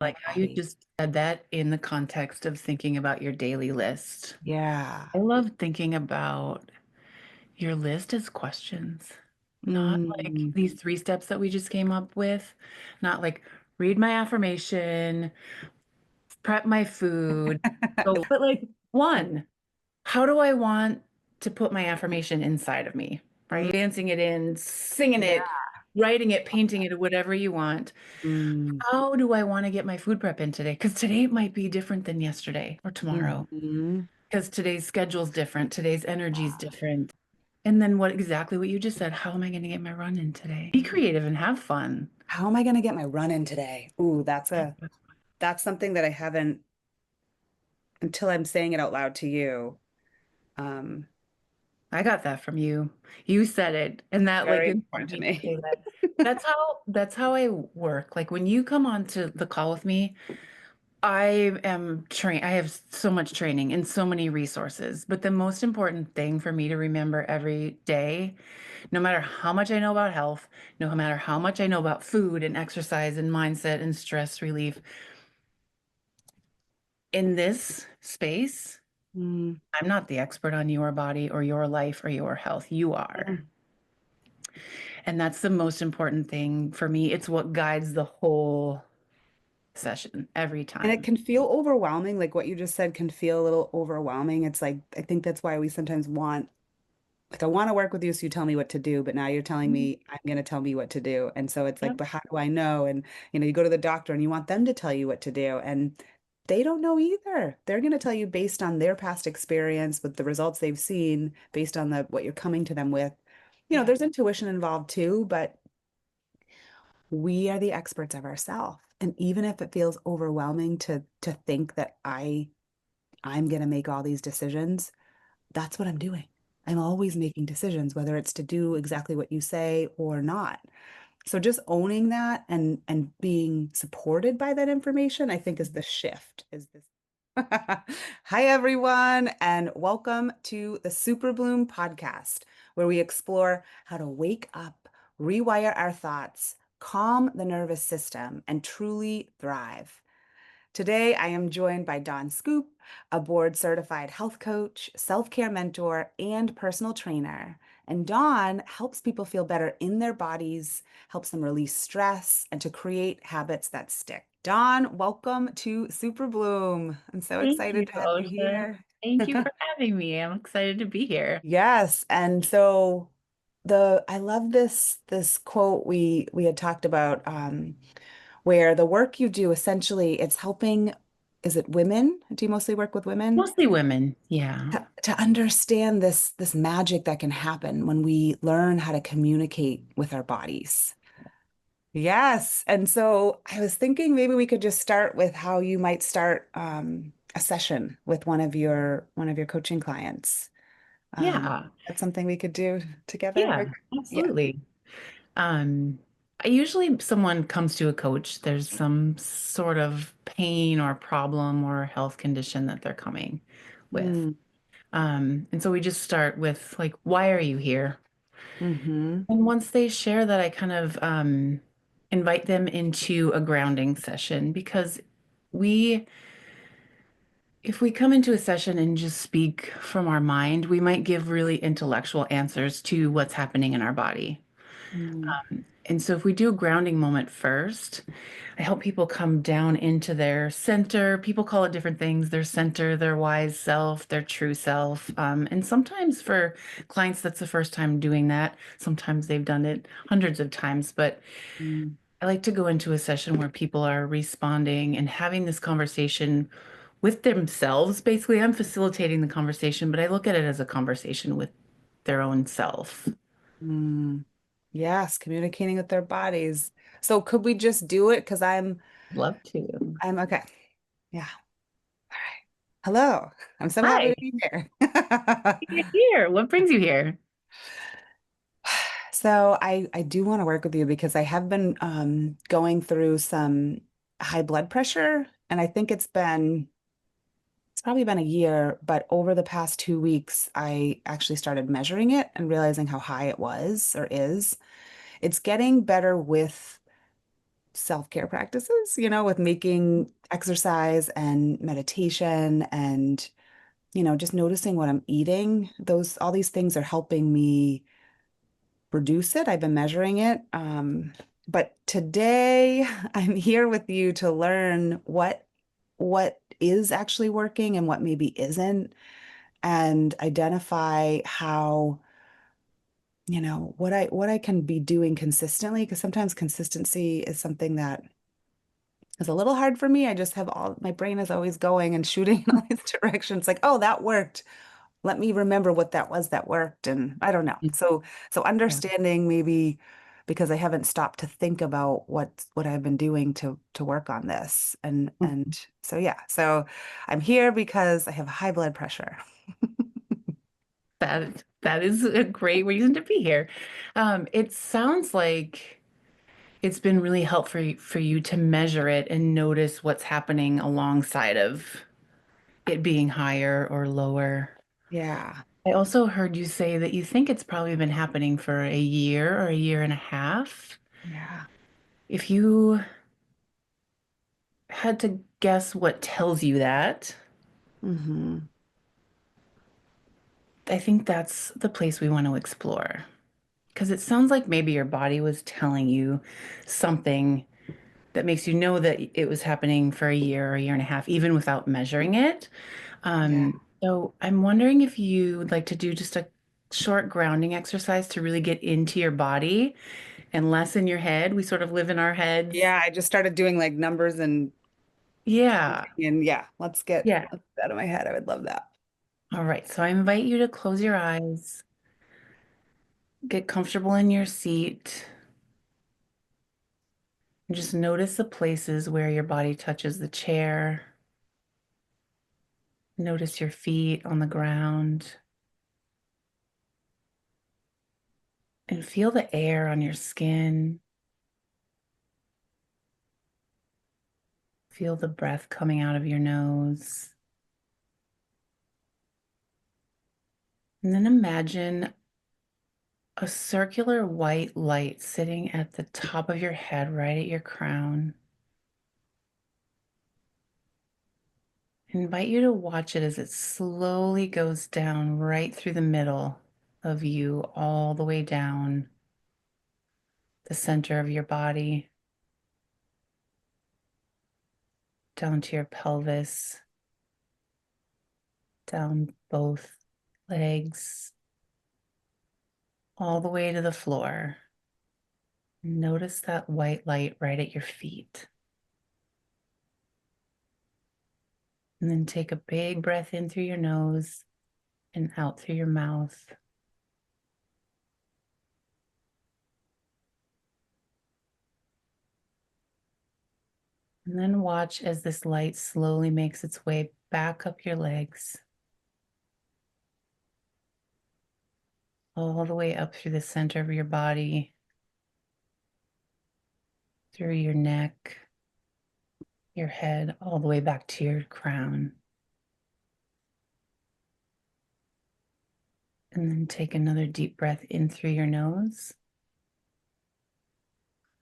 like how you body. just said that in the context of thinking about your daily list. Yeah. I love thinking about your list as questions, not like Mm. these three steps that we just came up with, not like read my affirmation, prep my food. So, but like one, how do I want to put my affirmation inside of me? Mm. Right? Dancing it in, singing Yeah. it, writing it, painting it, whatever you want. Mm. How do I want to get my food prep in today? Because today it might be different than yesterday or tomorrow. Mhm. Because today's schedule's different, today's energy's different. And then what you just said, how am I going to get my run in today? Be creative and have fun. How am I going to get my run in today? Ooh, that's something that I haven't until I'm saying it out loud to you. Um, I got that from you. You said it, and that like Very inspired important to me to me. say that. That's how I work. Like when you come on to the call with me, I am trained. I have so much training and so many resources. But the most important thing for me to remember every day, no matter how much I know about health, no matter how much I know about food and exercise and mindset and stress relief, in this space, Mm. I'm not the expert on your body or your life or your health. You are. Mm. And that's the most important thing for me. It's what guides the whole session every And it time. can feel overwhelming. Like what you just said can feel a little overwhelming. It's like, I think that's why we sometimes like, I want to work with you, so you tell me what to do, but now you're telling Mhm. me I'm going to tell me what to do. And so it's like, Yep. but how do I know? And, you go to the doctor and you want them to tell you what to do. And they don't know either. They're going to tell you based on their past experience with the results they've seen, based on what you're coming to them with. Yeah. There's intuition involved too, but we are the experts of ourselves. And even if it feels overwhelming to think that I'm going to make all these decisions, that's what I'm doing. I'm always making decisions, whether it's to do exactly what you say or not. So just owning that and being supported by that information, I think is the shift. Is this Hi everyone, and welcome to the Superbloom Podcast, where we explore how to wake up, rewire our thoughts, calm the nervous system, and truly thrive. Today, I am joined by Dawne Schoep, a board certified health coach, self care mentor, and personal trainer. And Dawn helps people feel better in their bodies, helps them release stress, and to create habits that stick. Dawn, welcome to Super Bloom. I'm so Thank excited you, to have you Osha. here. Thank you for having me. I'm excited to be here. Yes, and so I love this quote we had talked about, where the work you do essentially it's helping, is it women? Do you mostly work with women? Mostly women. Yeah. To understand this magic that can happen when we learn how to communicate with our bodies. Yes. And so I was thinking maybe we could just start with how you might start a session with one of your coaching clients. Yeah. That's something we could do together. Yeah. Okay. Yeah. Absolutely. Um, I usually someone comes to a coach, there's some sort of pain or problem or health condition that they're coming with. Mm. And so we just start with like, why are you here? Hmm. And once they share that, I kind of invite them into a grounding session because we, if we come into a session and just speak from our mind, we might give really intellectual answers to what's happening in our body. Mm. And so if we do a grounding moment first, I help people come down into their center. People call it different things, their center, their wise self, their true self. And sometimes for clients, that's the first time doing that. Sometimes they've done it hundreds of times, but Mm. I like to go into a session where people are responding and having this conversation with themselves. Basically, I'm facilitating the conversation, but I look at it as a conversation with their own self. Mm. Yes, communicating with their bodies. So could we just do it? Because Love to. I'm okay. Yeah. All right. Hello. I'm so happy Hi, to be here. you're here. What brings you here? So I do want to work with you because I have been going through some high blood pressure, and I think it's probably been a year, but over the past 2 weeks, I actually started measuring it and realizing how high it was or is. It's getting better with self-care practices, with making exercise and meditation and, just noticing what I'm eating. All these things are helping me reduce it. I've been measuring it. But today I'm here with you to learn what is actually working and what maybe isn't, and identify how, what I can be doing consistently, because sometimes consistency is something that is a little hard for me. I just have my brain is always going and shooting in all these directions. Like, oh, that worked. Let me remember what that was that worked. And I don't know. Mm. So Yeah. understanding, maybe because I haven't stopped to think about what I've been doing to work on this. And so yeah. So I'm here because I have high blood pressure. That is a great reason to be here. It sounds like it's been really helpful for you to measure it and notice what's happening alongside of it being higher or lower. Yeah. I also heard you say that you think it's probably been happening for a year or a year and a half. Yeah. If you had to guess what tells you that, Hmm. I think that's the place we want to explore. Because it sounds like maybe your body was telling you something that makes you know that it was happening for a year or a year and a half, even without measuring it. Yeah. So I'm wondering if you would like to do just a short grounding exercise to really get into your body and less in your head. We sort of live in our heads. Yeah. I just started doing like numbers and Yeah. counting, and yeah, Yeah. let's get out of my head. I would love that. All right. So I invite you to close your eyes, get comfortable in your seat, and just notice the places where your body touches the chair. Notice your feet on the ground and feel the air on your skin. Feel the breath coming out of your nose. And then imagine a circular white light sitting at the top of your head, right at your crown. I invite you to watch it as it slowly goes down right through the middle of you, all the way down the center of your body, down to your pelvis, down both legs, all the way to the floor. Notice that white light right at your feet. And then take a big breath in through your nose and out through your mouth. And then watch as this light slowly makes its way back up your legs, all the way up through the center of your body, through your neck, your head, all the way back to your crown. And then take another deep breath in through your nose,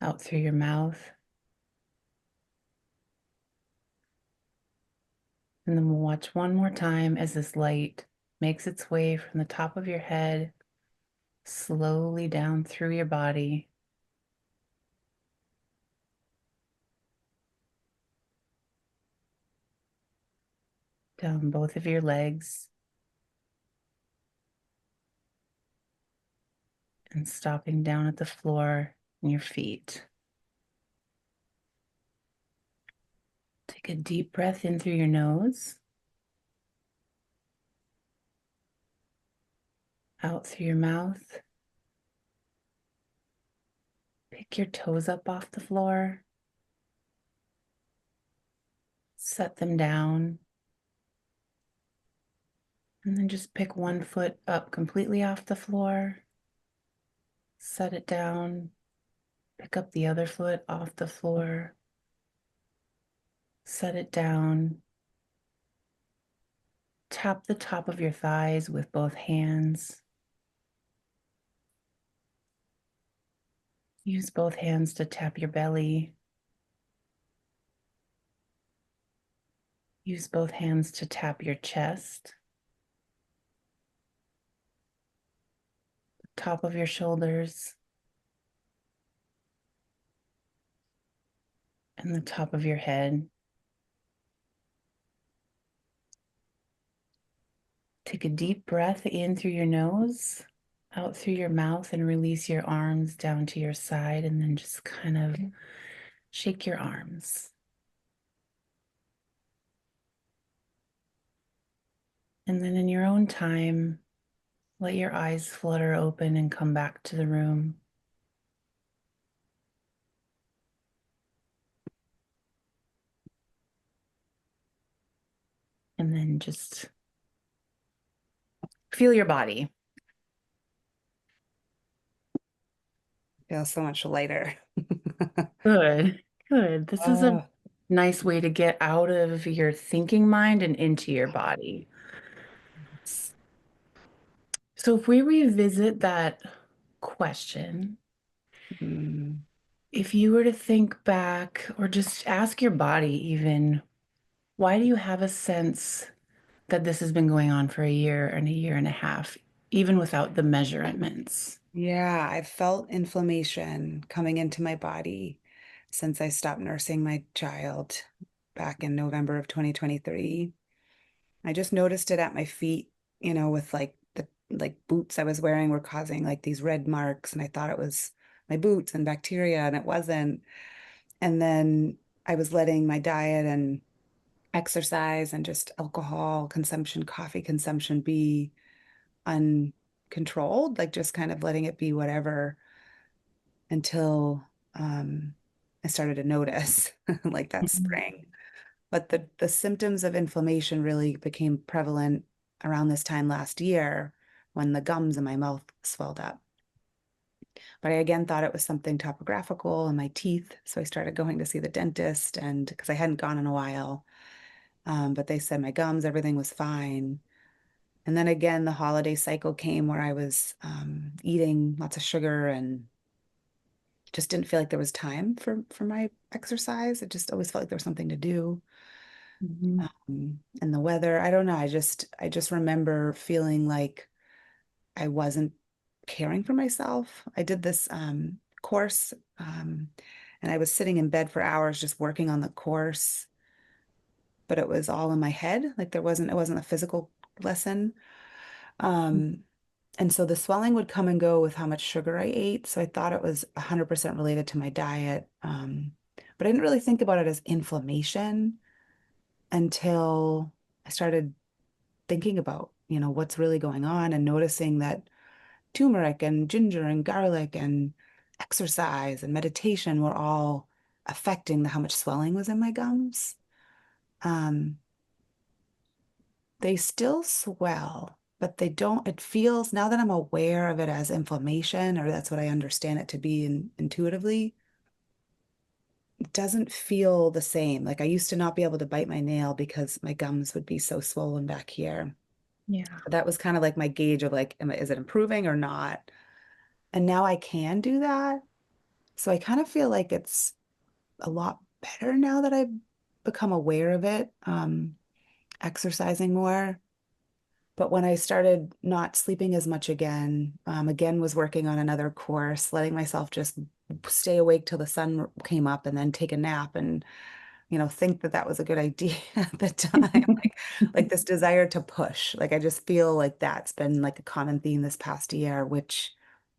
out through your mouth. And then we'll watch one more time as this light makes its way from the top of your head, slowly down through your body, down both of your legs, and stopping down at the floor and your feet. Take a deep breath in through your nose, out through your mouth. Pick your toes up off the floor, set them down, and then just pick one foot up completely off the floor, set it down, pick up the other foot off the floor, set it down. Tap the top of your thighs with both hands. Use both hands to tap your belly, Use both hands to tap your chest, top of your shoulders, and the top of your head. Take a deep breath in through your nose, out through your mouth, and release your arms down to your side, and then just kind of shake your arms. And then in your own time, let your eyes flutter open and come back to the room. And then just feel your body. Feels so much lighter. Good, good. This is a Oh, nice way to get out of your thinking mind and into your body. So if we revisit that question, mm, if you were to think back or just ask your body even, why do you have a sense that this has been going on for a year and a half, even without the measurements? yeah, I felt inflammation coming into my body since I stopped nursing my child back in November of 2023. I just noticed it at my feet, with like the boots I was wearing were causing like these red marks, and I thought it was my boots and bacteria, and it wasn't. And then I was letting my diet and exercise and just alcohol consumption, coffee consumption be uncontrolled, like just kind of letting it be whatever until I started to notice like that Mhm. spring. But the symptoms of inflammation really became prevalent around this time last year when the gums in my mouth swelled up. But I again thought it was something topographical in my teeth. So I started going to see the dentist, and because I hadn't gone in a while. But they said my gums, everything was fine. And then again, the holiday cycle came where I was eating lots of sugar and just didn't feel like there was time for my exercise. It just always felt like there was something to do. Mhm. And the weather, I don't know. I just remember feeling like I wasn't caring for myself. I did this course, and I was sitting in bed for hours just working on the course, but it was all in my head. Like it wasn't a physical lesson. Um, and so the swelling would come and go with how much sugar I ate. So I thought it was 100% related to my diet. But I didn't really think about it as inflammation until I started thinking about, what's really going on and noticing that turmeric and ginger and garlic and exercise and meditation were all affecting how much swelling was in my gums. Um, they still swell, but they don't, it feels, now that I'm aware of it as inflammation, or that's what I understand it to be intuitively, it doesn't feel the same. Like I used to not be able to bite my nail because my gums would be so swollen back here. Yeah. That was kind of like my gauge of like, is it improving or not? And now I can do that. So I kind of feel like it's a lot better now that I've become aware of it, exercising more. But when I started not sleeping as much again, again was working on another course, letting myself just stay awake till the sun came up and then take a nap and think that that was a good idea at the time. Like this desire to push. Like I just feel like that's been like a common theme this past year, which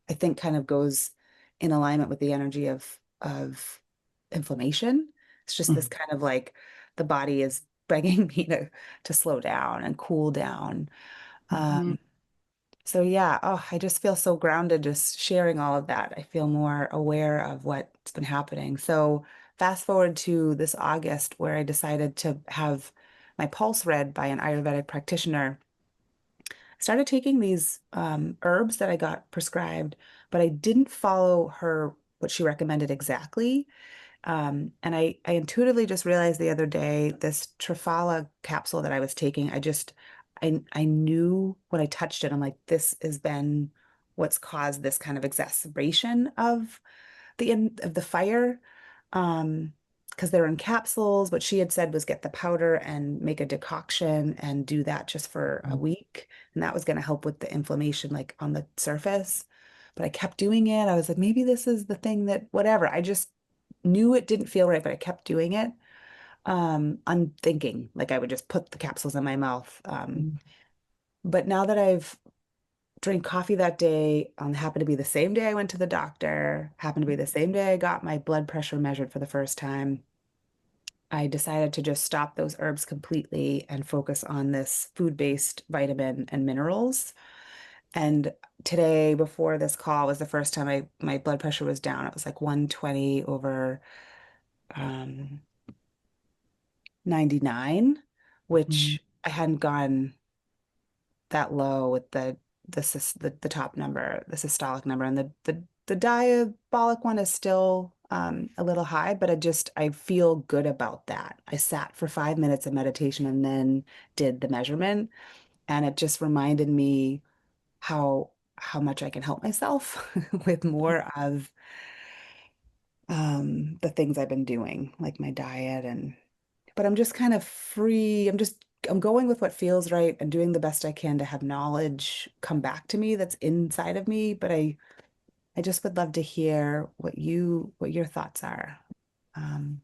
I think kind of goes in alignment with the energy of inflammation. It's just this kind of like the body is begging me to slow down and cool down. Mhm. Um, so yeah, oh, I just feel so grounded just sharing all of that. I feel more aware of what's been happening. So fast forward to this August where I decided to have my pulse read by an Ayurvedic practitioner. I started taking these herbs that I got prescribed, but I didn't follow her what she recommended exactly. And I intuitively just realized the other day this Triphala capsule that I was taking, I knew when I touched it, I'm like, this has been what's caused this kind of exacerbation of the fire. Um, because they're in capsules. What she had said was get the powder and make a decoction and do that just for a week. And that was going to help with the inflammation, like on the surface. But I kept doing it. I was like, maybe this is the thing that, whatever. I just knew it didn't feel right, but I kept doing it. Unthinking, like I would just put the capsules in my mouth. But now that I've drank coffee that day, happened to be the same day I went to the doctor, happened to be the same day I got my blood pressure measured for the first time. I decided to just stop those herbs completely and focus on this food-based vitamin and minerals. And today, before this call, was the first time my blood pressure was down. It was like 120 over um, 99, Mhm. which I hadn't gone that low with the top number, the systolic number, and the diabolic one is still a little high, but I feel good about that. I sat for 5 minutes of meditation and then did the measurement, and it just reminded me how much I can help myself with more of the things I've been doing, like my diet. And but I'm just kind of free. I'm going with what feels right and doing the best I can to have knowledge come back to me that's inside of me. But I just would love to hear what your thoughts are. Um,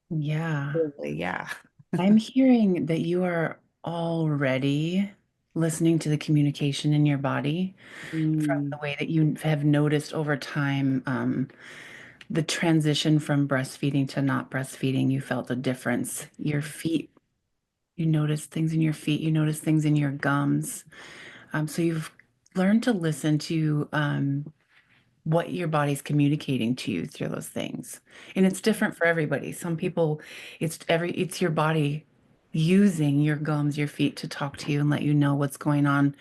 Yeah. Totally, yeah. I'm hearing that you are already listening to the communication in your body from Mm, the way that you have noticed over time, the transition from breastfeeding to not breastfeeding. You felt a difference. Your feet, you notice things in your feet, you notice things in your gums. So you've learned to listen to what your body's communicating to you through those things. And it's different for everybody. Some people, it's your body using your gums, your feet to talk to you and let you know what's going on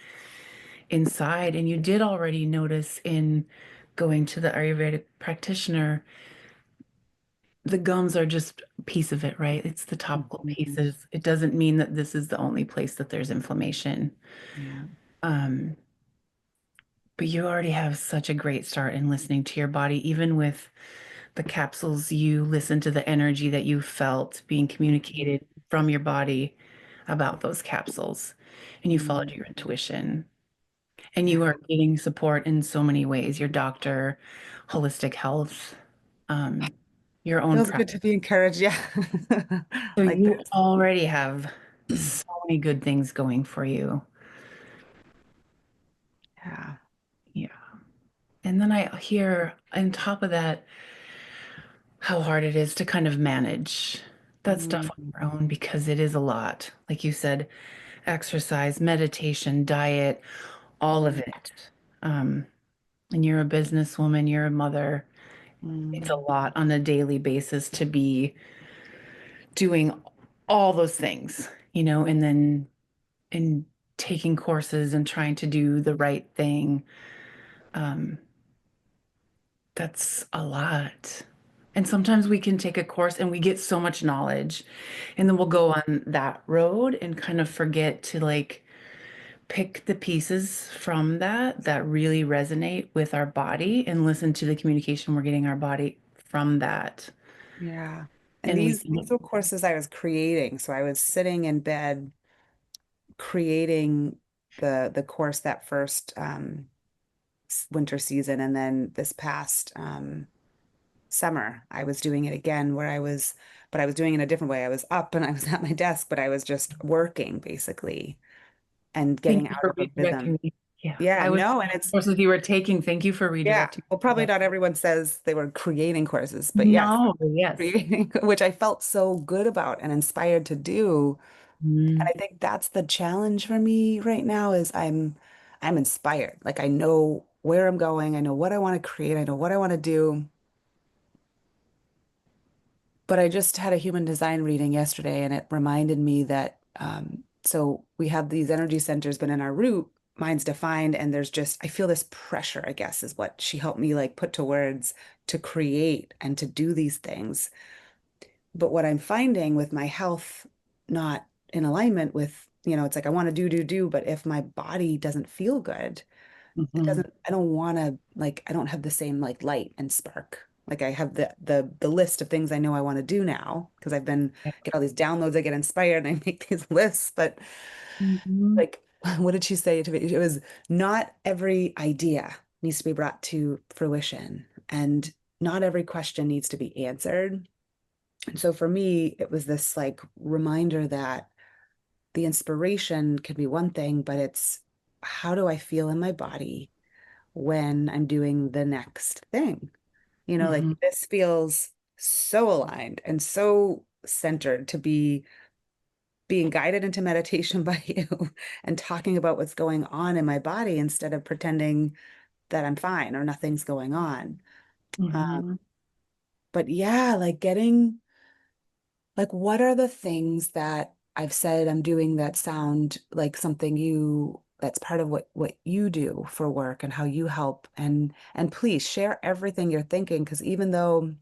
inside. And you did already notice in going to the Ayurvedic practitioner, the gums are just a piece of it, right? It's the topical mhm. pieces. It doesn't mean that this is the only place that there's inflammation. Yeah. Um, but you already have such a great start in listening to your body, even with the capsules, you listen to the energy that you felt being Mhm. communicated from your body about those capsules, and you followed Mhm. your intuition. And you Yeah. are getting support in so many ways, your doctor, holistic health, um, your own Feels practice. good to be encouraged. Yeah. So Like you this. already have so many good things going for you. Yeah. Yeah. And then I hear on top of that how hard it is to kind of manage that stuff on Mm, your own because it is a lot. Like you said, exercise, meditation, diet, all of mm, it. Um, and you're a businesswoman, you're a mother. It's a mm. lot on a daily basis to be doing all those things, and then and taking courses and trying to do the right thing. Um, that's a lot. And sometimes we can take a course and we get so much knowledge, and then we'll go on that road and kind of forget to like pick the pieces from that really resonate with our body and listen to the communication we're getting our body from that. Yeah. And And we these can, were courses I was creating. So I was sitting in bed creating the course that first winter season, and then this past summer I was doing it again where but I was doing it in a different way. I was up and I was at my desk, but I was just working basically and thank getting you out for of a rhythm. redirecting me. Yeah, Yeah, I was no, and it's courses you were taking. Thank you for yeah. redirecting Well, me to probably that. not everyone says they were creating courses, but yes, No, yes. creating, which I felt so good about and inspired to do. And Mm, I think that's the challenge for me right now is I'm inspired. Like I know where I'm going, I know what I want to create, I know what I want to do. But I just had a human design reading yesterday and it reminded me that so we have these energy centers, but in our root, mine's defined, and there's just I feel this pressure, I guess, is what she helped me like put to words to create and to do these things. But what I'm finding with my health not in alignment with, it's like I want to do, but if my body doesn't feel good, mhm. I don't want to like, I don't have the same like light and spark. Like I have the list of things I know I want to do now because I've been get all these downloads, I get inspired and I make these lists. But Mhm. like, what did she say to me? It was not every idea needs to be brought to fruition, and not every question needs to be answered. And so for me, it was this like reminder that the inspiration can be one thing, but it's how do I feel in my body when I'm doing the next thing? You know, like Mhm. this feels so aligned and so centered to be being guided into meditation by you and talking about what's going on in my body instead of pretending that I'm fine or nothing's going on. Mhm. But yeah, like getting like what are the things that I've said I'm doing that sound like something you that's part of what you do for work and how you help, and please share everything you're thinking, because even though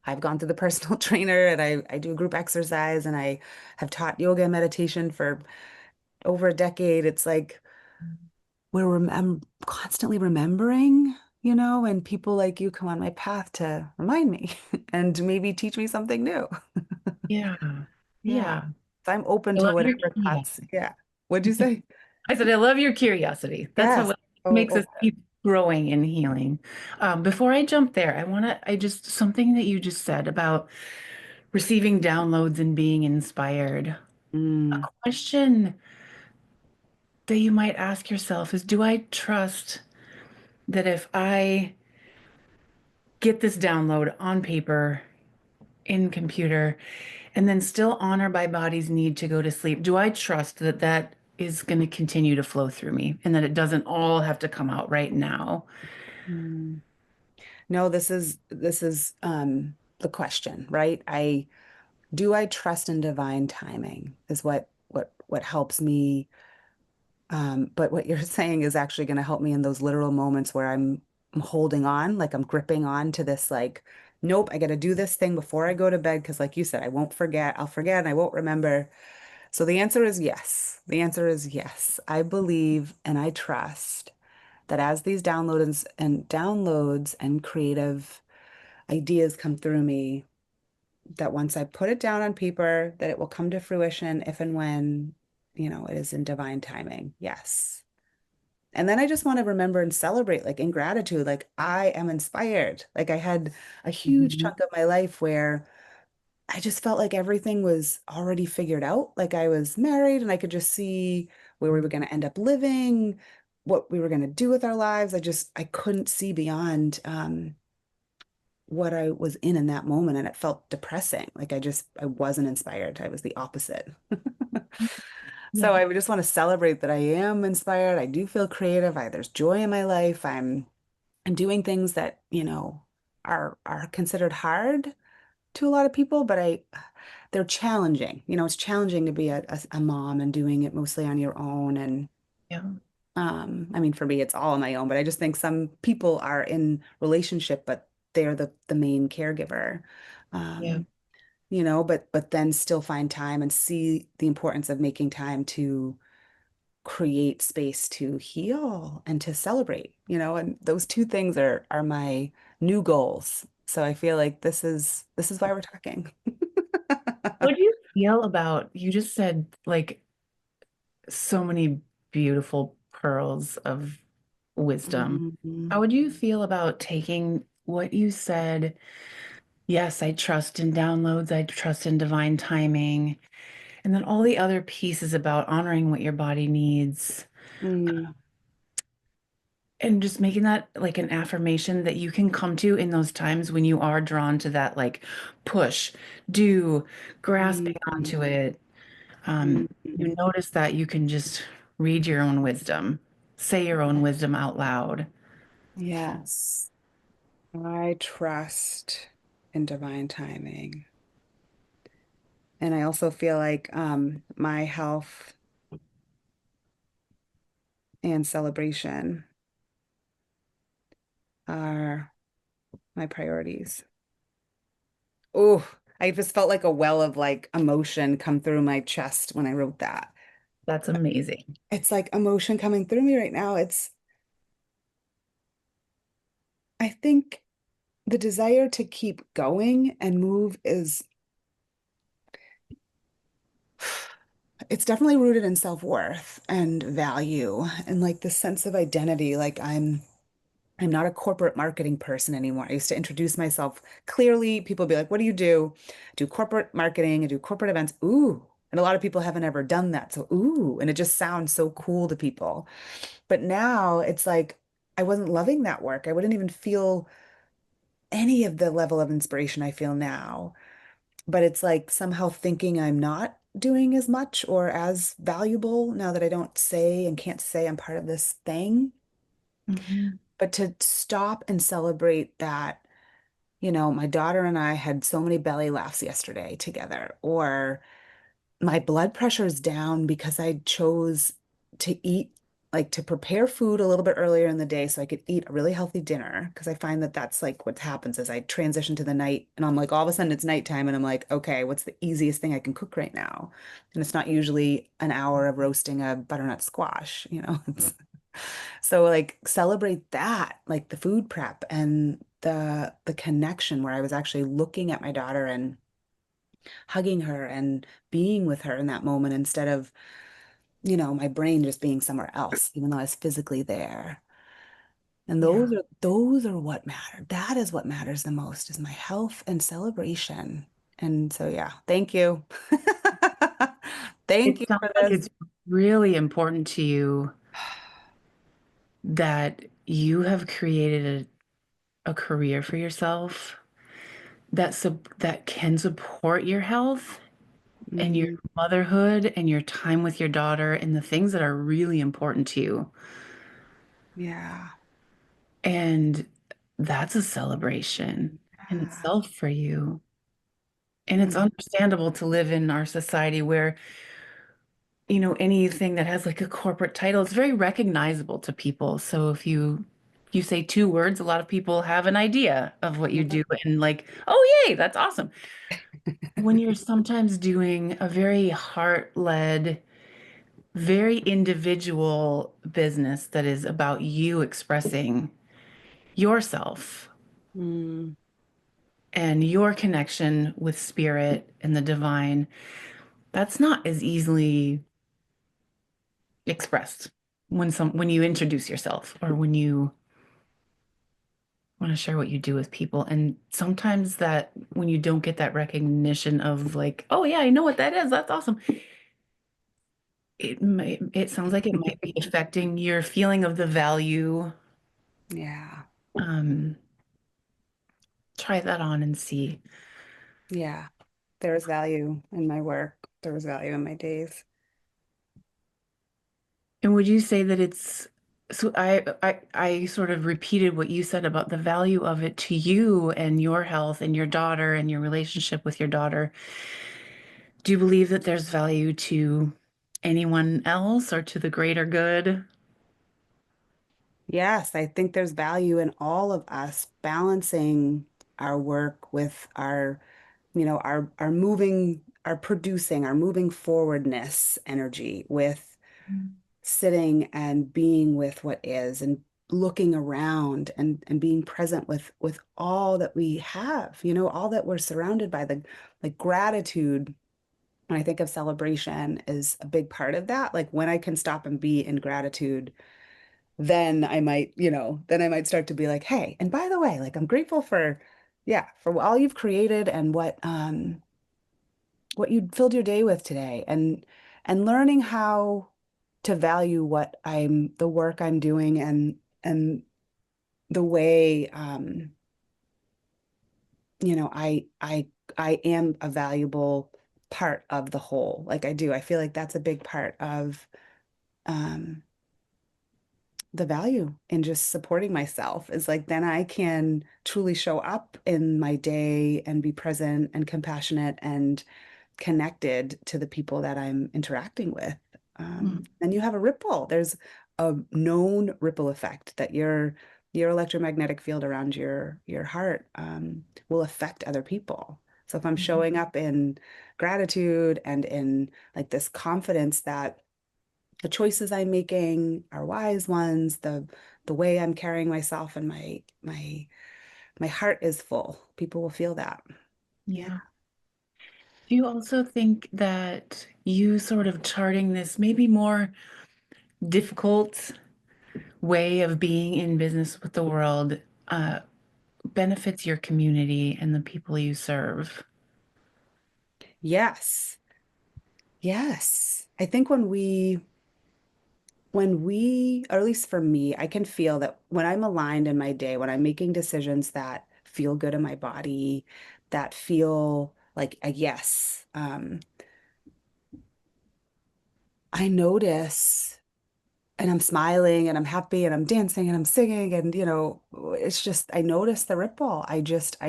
I've gone to the personal trainer and I do group exercise and I have taught yoga and meditation for over a decade. It's like I'm constantly remembering, and people like you come on my path to remind me and maybe teach me something new. Yeah. Yeah. Yeah. So I'm open I to love your whatever thoughts. curiosity. Yeah. What'd you say? I said, I love your curiosity. That's how Yes. it So makes us open. keep growing and healing. Before I jump there, I just, something that you just said about receiving downloads and being inspired. A Mm, question that you might ask yourself is, do I trust that if I get this download on paper, in computer, and then still honor my body's need to go to sleep, do I trust that that is going to continue to flow through me and that it doesn't all have to come out right now? mm. No, this is the question, right? I trust in divine timing is what helps me. But what you're saying is actually going to help me in those literal moments where I'm holding on, like I'm gripping on to this, like, nope, I got to do this thing before I go to bed because, like you said, I won't forget. I'll forget and I won't remember. So the answer is yes. The answer is yes. I believe and I trust that as these downloads and creative ideas come through me, that once I put it down on paper, that it will come to fruition if and when, it is in divine timing. Yes. And then I just want to remember and celebrate, like in gratitude, like I am inspired. Like I had a huge Mhm. chunk of my life where I just felt like everything was already figured out. Like I was married and I could just see where we were going to end up living, what we were going to do with our lives. I couldn't see beyond what I was in that moment. And it felt depressing. Like I wasn't inspired. I was the opposite. So Yeah. I would just want to celebrate that I am inspired. I do feel creative. There's joy in my life. I'm doing things that, are considered hard to a lot of people, but they're challenging. It's challenging to be a mom and doing it mostly on your own. And Yeah. I mean, for me, it's all on my own, but I just think some people are in relationship, but they're the main caregiver. Yeah. Um, but then still find time and see the importance of making time to create space to heal and to celebrate, and those two things are my new goals. So I feel like this is why we're talking. What do you feel about, you just said like so many beautiful pearls of wisdom. Mhm. How would you feel about taking what you said? Yes, I trust in downloads, I trust in divine timing, and then all the other pieces about honoring what your body needs Mm, and just making that like an affirmation that you can come to in those times when you are drawn to that like push, do, grasping mm, onto it. mm. You notice that you can just read your own wisdom, say your own wisdom out loud. Yes, I trust in divine timing. And I also feel like my health and celebration are my priorities. Oh, I just felt like a well of like emotion come through my chest when I wrote that. That's amazing. It's like emotion coming through me right now. I think. the desire to keep going and move is it's definitely rooted in self-worth and value and like the sense of identity. Like I'm not a corporate marketing person anymore. I used to introduce myself clearly. People would be like, "What do you do?" I do corporate marketing, I do corporate events. Ooh. And a lot of people haven't ever done that. So, ooh, and it just sounds so cool to people. But now it's like I wasn't loving that work. I wouldn't even feel any of the level of inspiration I feel now. But it's like somehow thinking I'm not doing as much or as valuable now that I don't say and can't say I'm part of this thing. Mhm. But to stop and celebrate that, my daughter and I had so many belly laughs yesterday together, or my blood pressure is down because I chose to eat, like to prepare food a little bit earlier in the day so I could eat a really healthy dinner. Because I find that that's like what happens as I transition to the night and I'm like, all of a sudden it's nighttime and I'm like, okay, what's the easiest thing I can cook right now? And it's not usually an hour of roasting a butternut squash, It's, so like celebrate that, like the food prep and the connection where I was actually looking at my daughter and hugging her and being with her in that moment instead of, my brain just being somewhere else, even though I was physically there. And those Yeah. are those are what matter. That is what matters the most is my health and celebration. And so yeah, thank you. Thank It you sounds for like this. it's really important to you that you have created a career for yourself that can support your health and your Mm, motherhood and your time with your daughter and the things that are really important to you. yeah. And that's a celebration in Yeah. itself for you. And it's Mm, understandable to live in our society where, anything that has like a corporate title is very recognizable to people. So if you say two words, a lot of people have an idea of what you yeah. do and like, oh, yay, that's awesome. When you're sometimes doing a very heart-led, very individual business that is about you expressing yourself Mm, and your connection with spirit and the divine, that's not as easily expressed when you introduce yourself or when you want to share what you do with people. And sometimes that when you don't get that recognition of like, oh yeah, I know what that is. That's awesome. It sounds like it might be affecting your feeling of the value. yeah. Um, Try that on and see. Yeah. There's value in my work. There's value in my days. And would you say that it's so I sort of repeated what you said about the value of it to you and your health and your daughter and your relationship with your daughter. Do you believe that there's value to anyone else or to the greater good? Yes, I think there's value in all of us balancing our work with our moving, our producing, our moving forwardness energy with sitting and being with what is and looking around and being present with all that we have, all that we're surrounded by, the like gratitude. When I think of celebration is a big part of that. Like when I can stop and be in gratitude, then I might start to be like, hey, and by the way, like I'm grateful for, yeah, for all you've created and what you filled your day with today and learning how to value the work I'm doing and the way I am a valuable part of the whole. Like I do. I feel like that's a big part of um the value in just supporting myself is like then I can truly show up in my day and be present and compassionate and connected to the people that I'm interacting with. Mm, And you have a ripple. There's a known ripple effect that your electromagnetic field around your heart will affect other people. So if I'm mhm, showing up in gratitude and in like this confidence that the choices I'm making are wise ones, the way I'm carrying myself and my my heart is full. People will feel that. Yeah. Yeah. Do you also think that you sort of charting this maybe more difficult way of being in business with the world uh, benefits your community and the people you serve? Yes. Yes. I think or at least for me, I can feel that when I'm aligned in my day, when I'm making decisions that feel good in my body, that feel like a yes, I notice and I'm smiling and I'm happy and I'm dancing and I'm singing and it's just I notice the ripple. I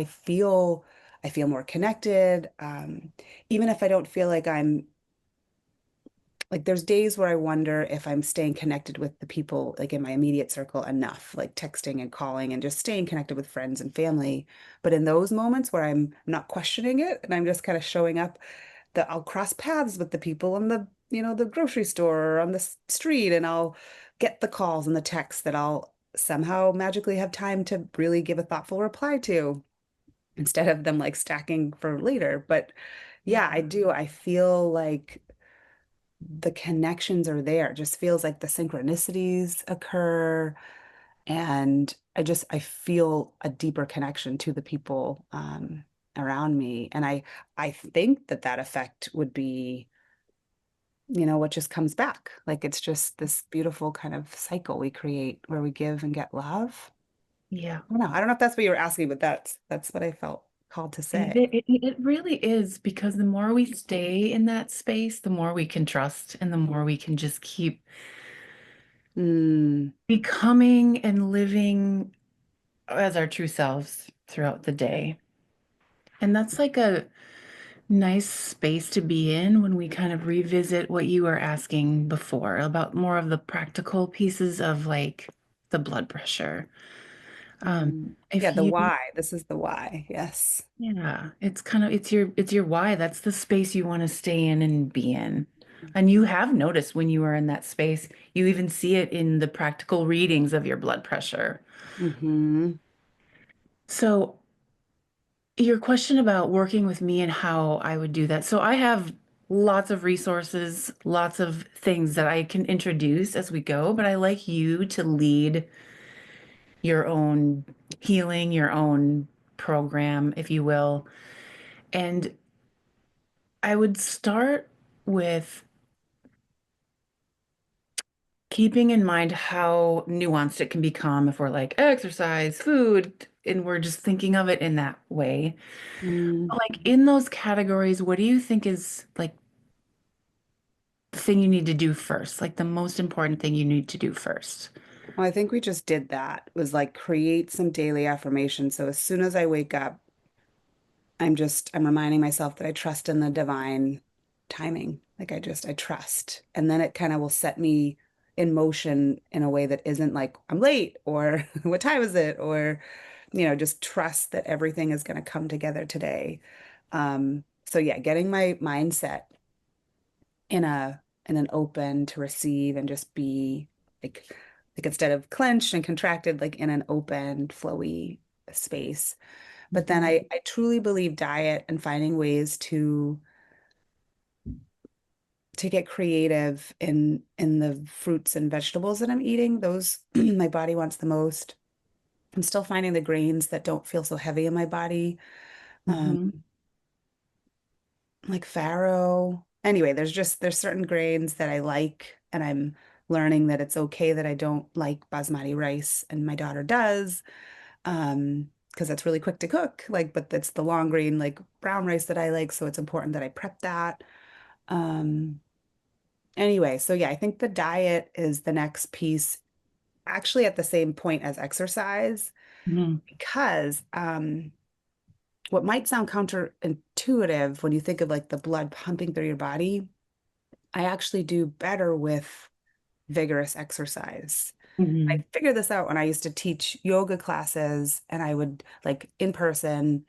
feel more connected. Even if I don't feel like I'm like there's days where I wonder if I'm staying connected with the people like in my immediate circle enough, like texting and calling and just staying connected with friends and family. But in those moments where I'm not questioning it and I'm just kind of showing up, that I'll cross paths with the people in the grocery store or on the street, and I'll get the calls and the texts that I'll somehow magically have time to really give a thoughtful reply to instead of them like stacking for later. But yeah, I Yeah. do. I feel like the connections are there. It just feels like the synchronicities occur. And I feel a deeper connection to the people around me. And I think that that effect would be, what just comes back. Like it's just this beautiful kind of cycle we create where we give and get love. Yeah. I don't know if that's what you were asking, but that's what I felt called to say. It really is because the more we stay in that space, the more we can trust and the more we can just keep Mm, becoming and living as our true selves throughout the day. And that's like a nice space to be in when we kind of revisit what you were asking before about more of the practical pieces of like the blood pressure. yeah, If the you, why. This is the why. Yes. yeah, it's kind of it's your why. That's the space you want to stay in and be in. And you have noticed when you are in that space, you even see it in the practical readings of your blood pressure. Hmm. So your question about working with me and how I would do that. So I have lots of resources, lots of things that I can introduce as we go, but I like you to lead your own healing, your own program, if you will. And I would start with keeping in mind how nuanced it can become if we're like exercise, food, and we're just thinking of it in that way. Mm. Like in those categories, what do you think is like the thing you need to do first, like the most important thing you need to do first? Well, I think we just did that, was like create some daily affirmations. So as soon as I wake up, I'm reminding myself that I trust in the divine timing. Like I trust. And then it kind of will set me in motion in a way that isn't like I'm late or what time is it? Or, just trust that everything is going to come together today. So yeah, getting my mindset in an open to receive and just be like instead of clenched and contracted, like in an open, flowy space. But then Mhm. I truly believe diet and finding ways to get creative in the fruits and vegetables that I'm eating. Those my body wants the most. I'm still finding the grains that don't feel so heavy in my body. Um, Mhm. like farro. Anyway, there's certain grains that I like, and I'm learning that it's okay that I don't like basmati rice, and my daughter does, because that's really quick to cook. Like, but that's the long grain, like brown rice that I like, so it's important that I prep that. Um, anyway, so yeah, I think the diet is the next piece, actually at the same point as exercise, Mhm. because what might sound counterintuitive when you think of like the blood pumping through your body, I actually do better with vigorous exercise. I Mhm. figured this out when I used to teach yoga classes, and I would like in person,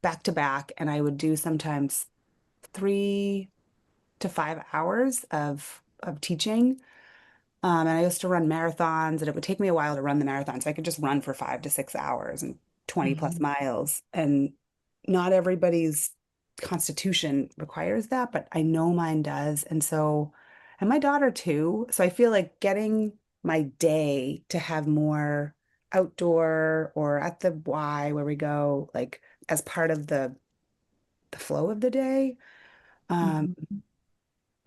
back to back, and I would do sometimes 3 to 5 hours of teaching. And I used to run marathons, and it would take me a while to run the marathon. So I could just run for 5 to 6 hours. And 20 plus Mhm. miles. And not everybody's constitution requires that, but I know mine does. And so, and my daughter too. So I feel like getting my day to have more outdoor or at the Y where we go, like as part of the flow of the day. Um, Mhm.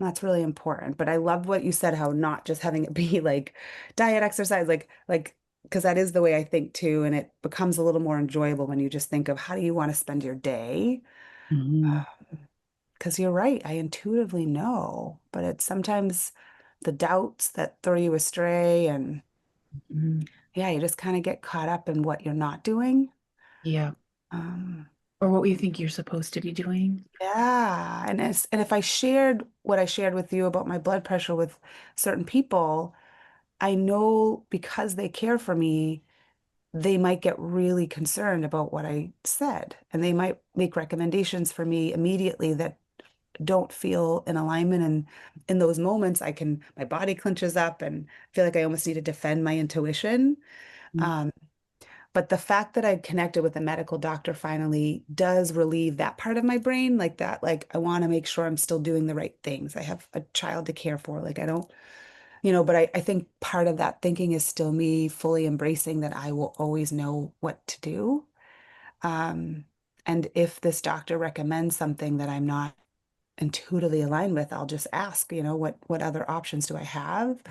that's really important. But I love what you said, how not just having it be like diet, exercise, because that is the way I think too. And it becomes a little more enjoyable when you just think of how do you want to spend your day? Mhm. Because you're right, I intuitively know, but it's sometimes the doubts that throw you astray. And Mhm. yeah, you just kind of get caught up in what you're not doing. Yeah. Um, Or what you think you're supposed to be doing. yeah. And if I shared what I shared with you about my blood pressure with certain people, I know because they care for me, they might get really concerned about what I said. And they might make recommendations for me immediately that don't feel in alignment. And in those moments, my body clenches up and feel like I almost need to defend my intuition. Mhm. Um, but the fact that I connected with a medical doctor finally does relieve that part of my brain, like that, like I want to make sure I'm still doing the right things. I have a child to care for. Like I don't, but I think part of that thinking is still me fully embracing that I will always know what to do. Um, and if this doctor recommends something that I'm not intuitively aligned with, I'll just ask, what other options do I have?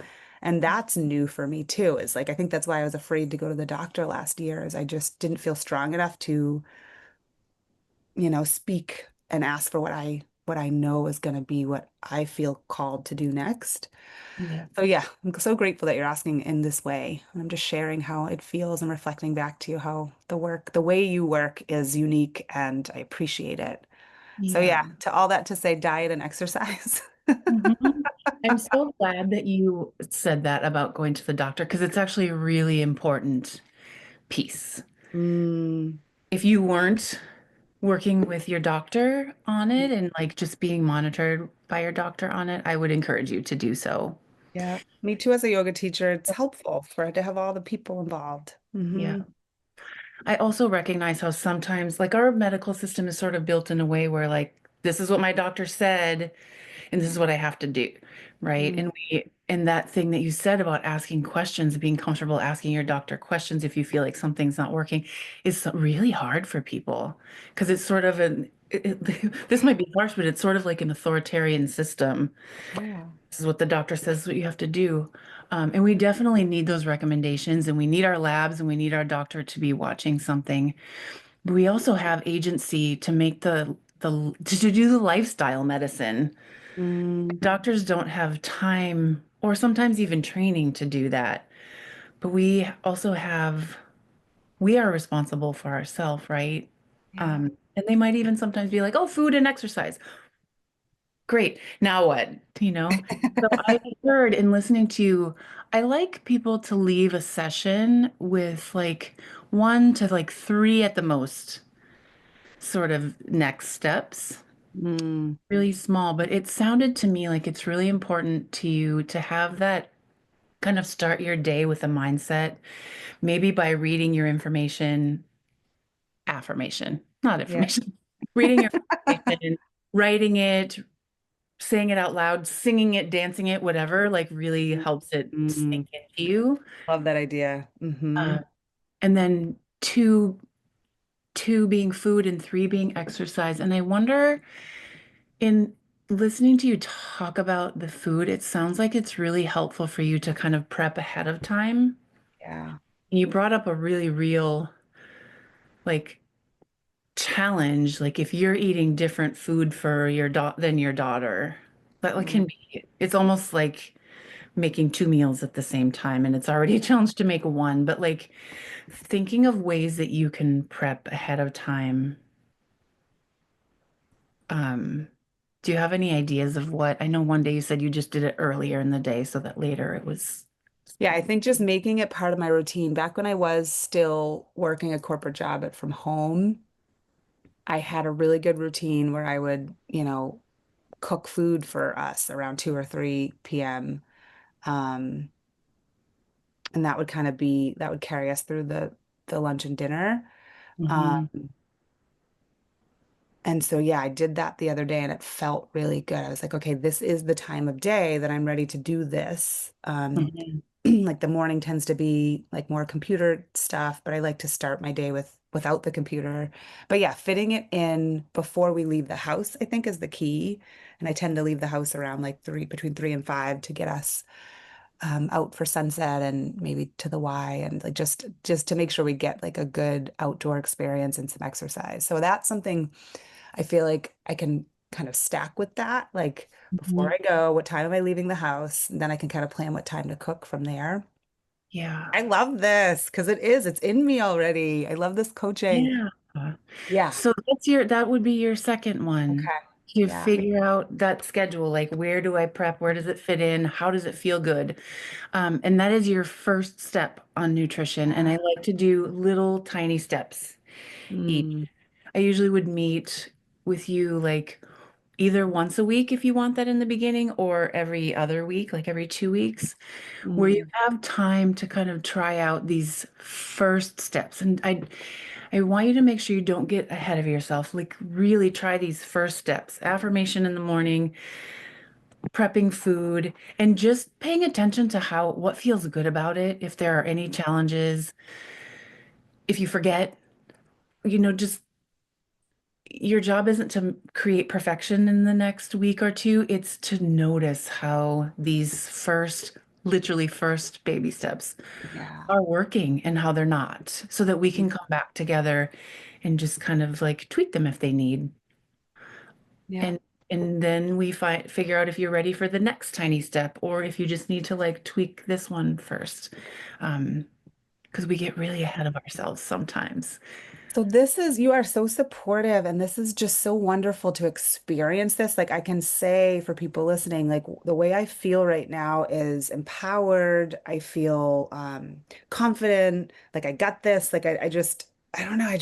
And that's new for me too. Is like I think that's why I was afraid to go to the doctor last year, is I just didn't feel strong enough to, speak and ask for what I know is going to be what I feel called to do next. Yeah. So yeah, I'm so grateful that you're asking in this way. I'm just sharing how it feels and reflecting back to you how the way you work is unique and I appreciate it. So yeah, Yeah. to all that to say diet and exercise. Mhm. I'm so glad that you said that about going to the doctor because it's actually a really important piece. Mm, If you weren't working with your doctor on it and like just being monitored by your doctor on it, I would encourage you to do so. yeah, me too as a yoga teacher. It's helpful for it to have all the people involved. Yeah. Hmm. I also recognize how sometimes, like, our medical system is sort of built in a way where, like, this is what my doctor said, and this is what I have to do, right? Mm, And that thing that you said about asking questions, being comfortable asking your doctor questions if you feel like something's not working, is really hard for people because it's sort of this might be harsh, but it's sort of like an authoritarian system. yeah. This is what the doctor says is what you have to do. And we definitely need those recommendations, and we need our labs, and we need our doctor to be watching something. But we also have agency to make to do the lifestyle medicine. Mm, Doctors don't have time or sometimes even training to do that. But we are responsible for ourselves, right? yeah. And they might even sometimes be like, oh, food and exercise. Great. Now what? You know? So I heard in listening to you, I like people to leave a session with like 1 to 3 at the most sort of next steps. Mm, Really small, but it sounded to me like it's really important to you to have that kind of start your day with a mindset, maybe by reading your not yeah. information, reading your information, writing it, saying it out loud, singing it, dancing it, whatever, like really helps it Mm, sink into you. love that idea. Hmm. Uh, and then two being food and 3 being exercise. And I wonder, in listening to you talk about the food, it sounds like it's really helpful for you to kind of prep ahead of time. Yeah. And you brought up a really real, like, challenge. Like, if you're eating different food for your than your daughter, that like, Mm, it's almost like making 2 meals at the same time. And it's already a challenge to make one, but like thinking of ways that you can prep ahead of time. Um, do you have any ideas of what? I know one day you said you just did it earlier in the day so that later it was. yeah, I think just making it part of my routine. Back when I was still working a corporate job at from home, I had a really good routine where I would, cook food for us around 2 or 3 p.m. Um, and that would kind of be that would carry us through the lunch and dinner. Hmm. And so, yeah, I did that the other day and it felt really good. I was like, okay, this is the time of day that I'm ready to do this. Hmm. Like the morning tends to be like more computer stuff, but I like to start my day without the computer. But yeah, fitting it in before we leave the house, I think is the key. And I tend to leave the house around like between 3 and 5 to get us out for sunset and maybe to the Y and like just to make sure we get like a good outdoor experience and some exercise. So that's something I feel like I can kind of stack with that. Like before Hmm. I go, what time am I leaving the house? And then I can kind of plan what time to cook from there. Yeah. I love this because it's in me already. I love this coaching. Yeah. Yeah. So that would be your second one. Okay. To Yeah. figure out that schedule, like where do I prep? Where does it fit in? How does it feel good? And that is your first step on nutrition. And Yeah. I like to do little tiny steps each. Mm, I usually would meet with you like either once a week if you want that in the beginning, or every other week, like every 2 weeks, where you mm, have time to kind of try out these first steps. And I want you to make sure you don't get ahead of yourself. Like really try these first steps. Affirmation in the morning, prepping food, and just paying attention to how what feels good about it. If there are any challenges, if you forget, just your job isn't to create perfection in the next week or two. It's to notice how these literally first baby steps yeah. are working and how they're not, so that we Mm, can come back together and just kind of like tweak them if they need. yeah. And and then we figure out if you're ready for the next tiny step, or if you just need to like tweak this one first. Because we get really ahead of ourselves sometimes. So you are so supportive, and this is just so wonderful to experience this. Like I can say for people listening, like the way I feel right now is empowered. I feel confident, like I got this. Like I don't know,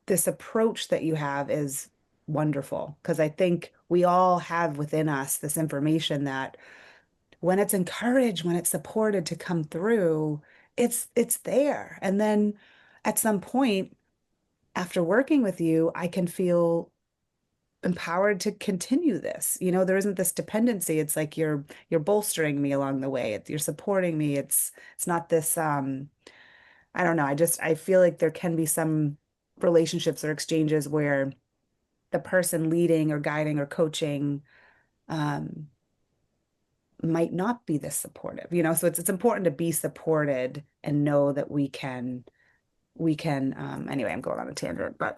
this approach that you have is wonderful because I think we all have within us this information that when it's encouraged, when it's supported to come through, it's there. And then at some point, after working with you, I can feel empowered to continue this. There isn't this dependency. It's like you're bolstering me along the way. You're supporting me. It's not this I don't know. I feel like there can be some relationships or exchanges where the person leading or guiding or coaching um might not be this supportive. So it's important to be supported and know that we can anyway, I'm going on a tangent, but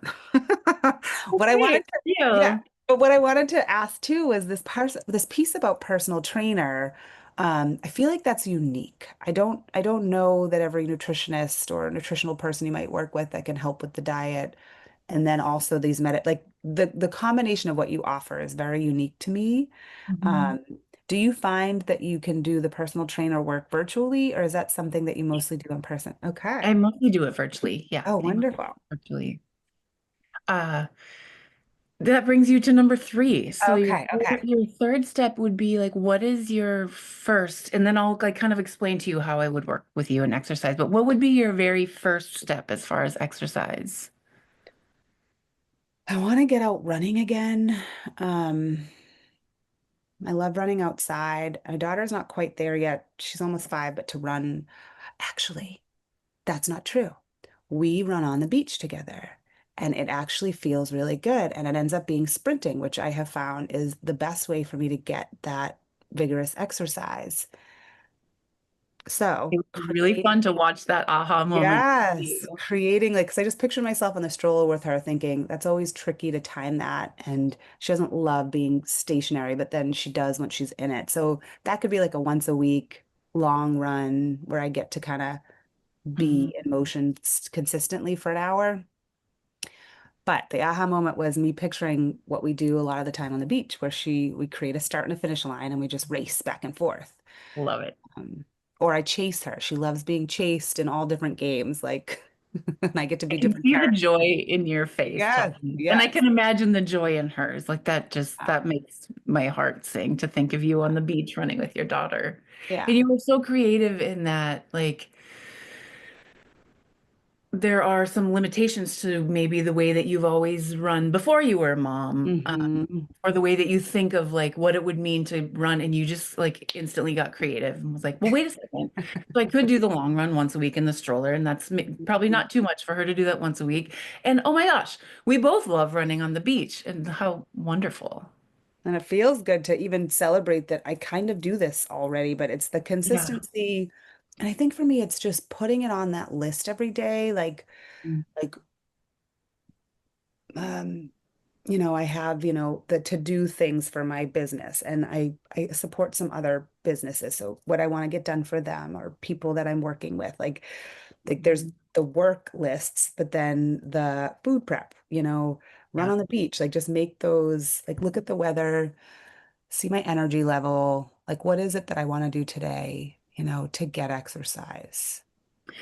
what I Great. wanted to yeah, Yeah. but what I wanted to ask too was this piece about personal trainer. I feel like that's unique. I don't know that every nutritionist or nutritional person you might work with that can help with the diet. And then also these like the combination of what you offer is very unique to me. Mhm. Um, do you find that you can do the personal trainer work virtually, or is that something that you mostly do in person? I Okay. mostly do it virtually. Yeah, Oh, I mostly do wonderful. it virtually. Uh, that brings you to number three. So Okay, okay. your third step would be like, what is your first? And then I'll like kind of explain to you how I would work with you in exercise. But what would be your very first step as far as exercise? I want to get out running again. Um, I love running outside. My daughter's not quite there yet. She's almost 5, but to run, actually, that's not true. We run on the beach together, and it actually feels really good. And it ends up being sprinting, which I have found is the best way for me to get that vigorous exercise. It So, was really fun to watch that aha moment for yes, you. creating like, because I just picture myself on the stroller with her thinking that's always tricky to time that. And she doesn't love being stationary, but then she does when she's in it. So that could be like a once a week long run where I get to kind of Mhm. be in motion consistently for an hour. But the aha moment was me picturing what we do a lot of the time on the beach, where we create a start and a finish line and we just race back and forth. Love it. Um, or I chase her. She loves being chased in all different games, like, and I get to I be can different see the characters. joy in your face Yes, telling me. And I yes. can imagine the joy in hers. Like Uh, that makes my heart sing to think of you on the beach running with your daughter. Yeah. And you were so creative in that. Like there are some limitations to maybe the way that you've always run before you were a mom, Hmm. or the way that you think of like what it would mean to run, and you just like instantly got creative and was like, well, wait a second. So I could do the long run once a week in the stroller, and that's probably not too much for her to do that once a week. And oh my gosh, we both love running on the beach, and how wonderful. And it feels good to even celebrate that I kind of do this already, but it's the Yeah. consistency. And I think for me, it's just putting it on that list every day. Like, um, I have, the to-do things for my business and I support some other businesses. So what I want to get done for them or people that I'm working with, like there's Mhm. the work lists, but then the food prep, run Yeah. on the beach, like just make those, like look at the weather, see my energy level, like what is it that I want to do today, to get exercise,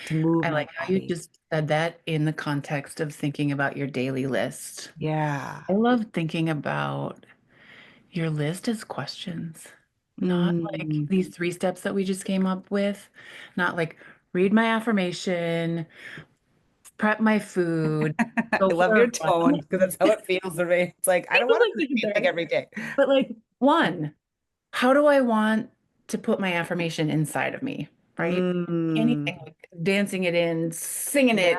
to move I my like how you body. just said that in the context of thinking about your daily list. Yeah. I love thinking about your list as questions, not like Mm. these three steps that we just came up with, not like read my affirmation, prep my food, I go love for your a run. tone because that's how it feels to me. It's like I don't People want to like do to the do same thing that. every day. But like, one, how do I want to put my affirmation inside of me, right? Mm. Anything like dancing it in, singing Yeah. it,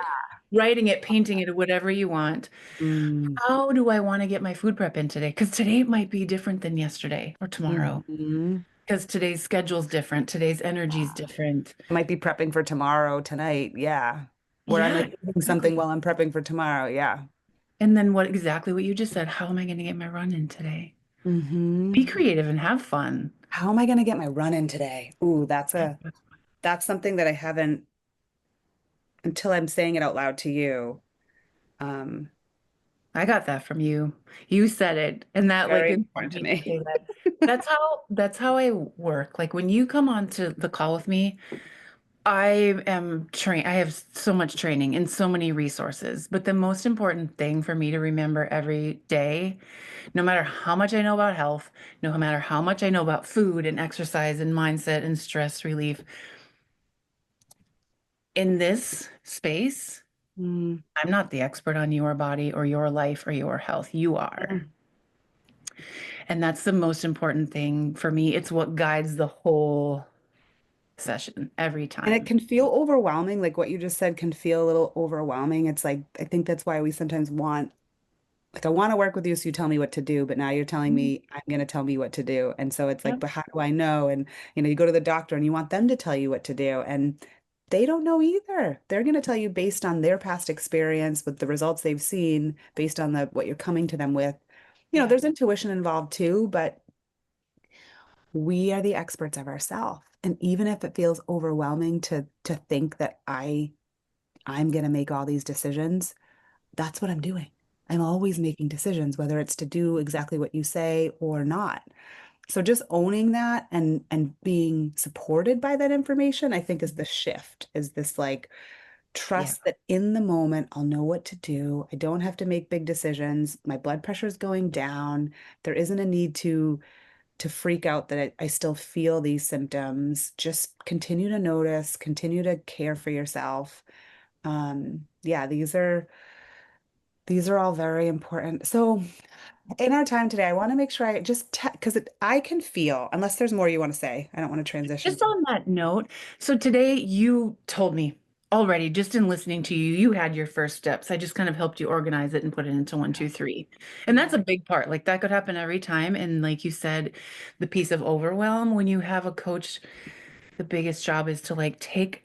writing it, painting it, whatever you want. Mm. How do I want to get my food prep in today? Because today might be different than yesterday or tomorrow. Mhm. Because today's schedule's different, today's energy's different. I might be prepping for tomorrow tonight. Yeah. Where I Yeah, might be doing something exactly. while I'm prepping for tomorrow. Yeah. And then what you just said, how am I going to get my run in today? Be Hmm. creative and have fun. How am I going to get my run in today? Ooh, that's something that I haven't until I'm saying it out loud to you. Um, I got that from you. You said it, and that like Very inspired important to me to say me. that. That's how I work. Like when you come on to the call with me, I am trained. I have so much training and so many resources. But the most important thing for me to remember every day, no matter how much I know about health, no matter how much I know about food and exercise and mindset and stress relief, in this space, Mm. I'm not the expert on your body or your life or your health. You are. Mm. And that's the most important thing for me. It's what guides the whole session every And it time. can feel overwhelming. Like what you just said can feel a little overwhelming. It's like, I think that's why we sometimes want, like, I want to work with you, so you tell me what to do, but now you're telling Mhm. me I'm going to tell me what to do. And so it's like, Yep. but how do I know? And, you go to the doctor and you want them to tell you what to do. And they don't know either. They're going to tell you based on their past experience with the results they've seen, based on what you're coming to them with. Yeah. There's intuition involved too, but we are the experts of ourselves. And even if it feels overwhelming to think that I'm going to make all these decisions, that's what I'm doing. I'm always making decisions, whether it's to do exactly what you say or not. So just owning that and being supported by that information, I think is the shift, is this like Yeah. trust that in the moment I'll know what to do. I don't have to make big decisions. My blood pressure is going down. There isn't a need to freak out that I still feel these symptoms. Just continue to notice, continue to care for yourself. Yeah, these are all very important. So in our time today, I want to make sure I just because I can feel, unless there's more you want to say, I don't want to transition Just from. on that note, so today you told me already, just in listening to you, you had your first steps. I just kind of helped you organize it and put it into one, two, three. And that's Yeah. a big part. Like that could happen every time. And like you said, the piece of overwhelm when you have a coach, the biggest job is to like take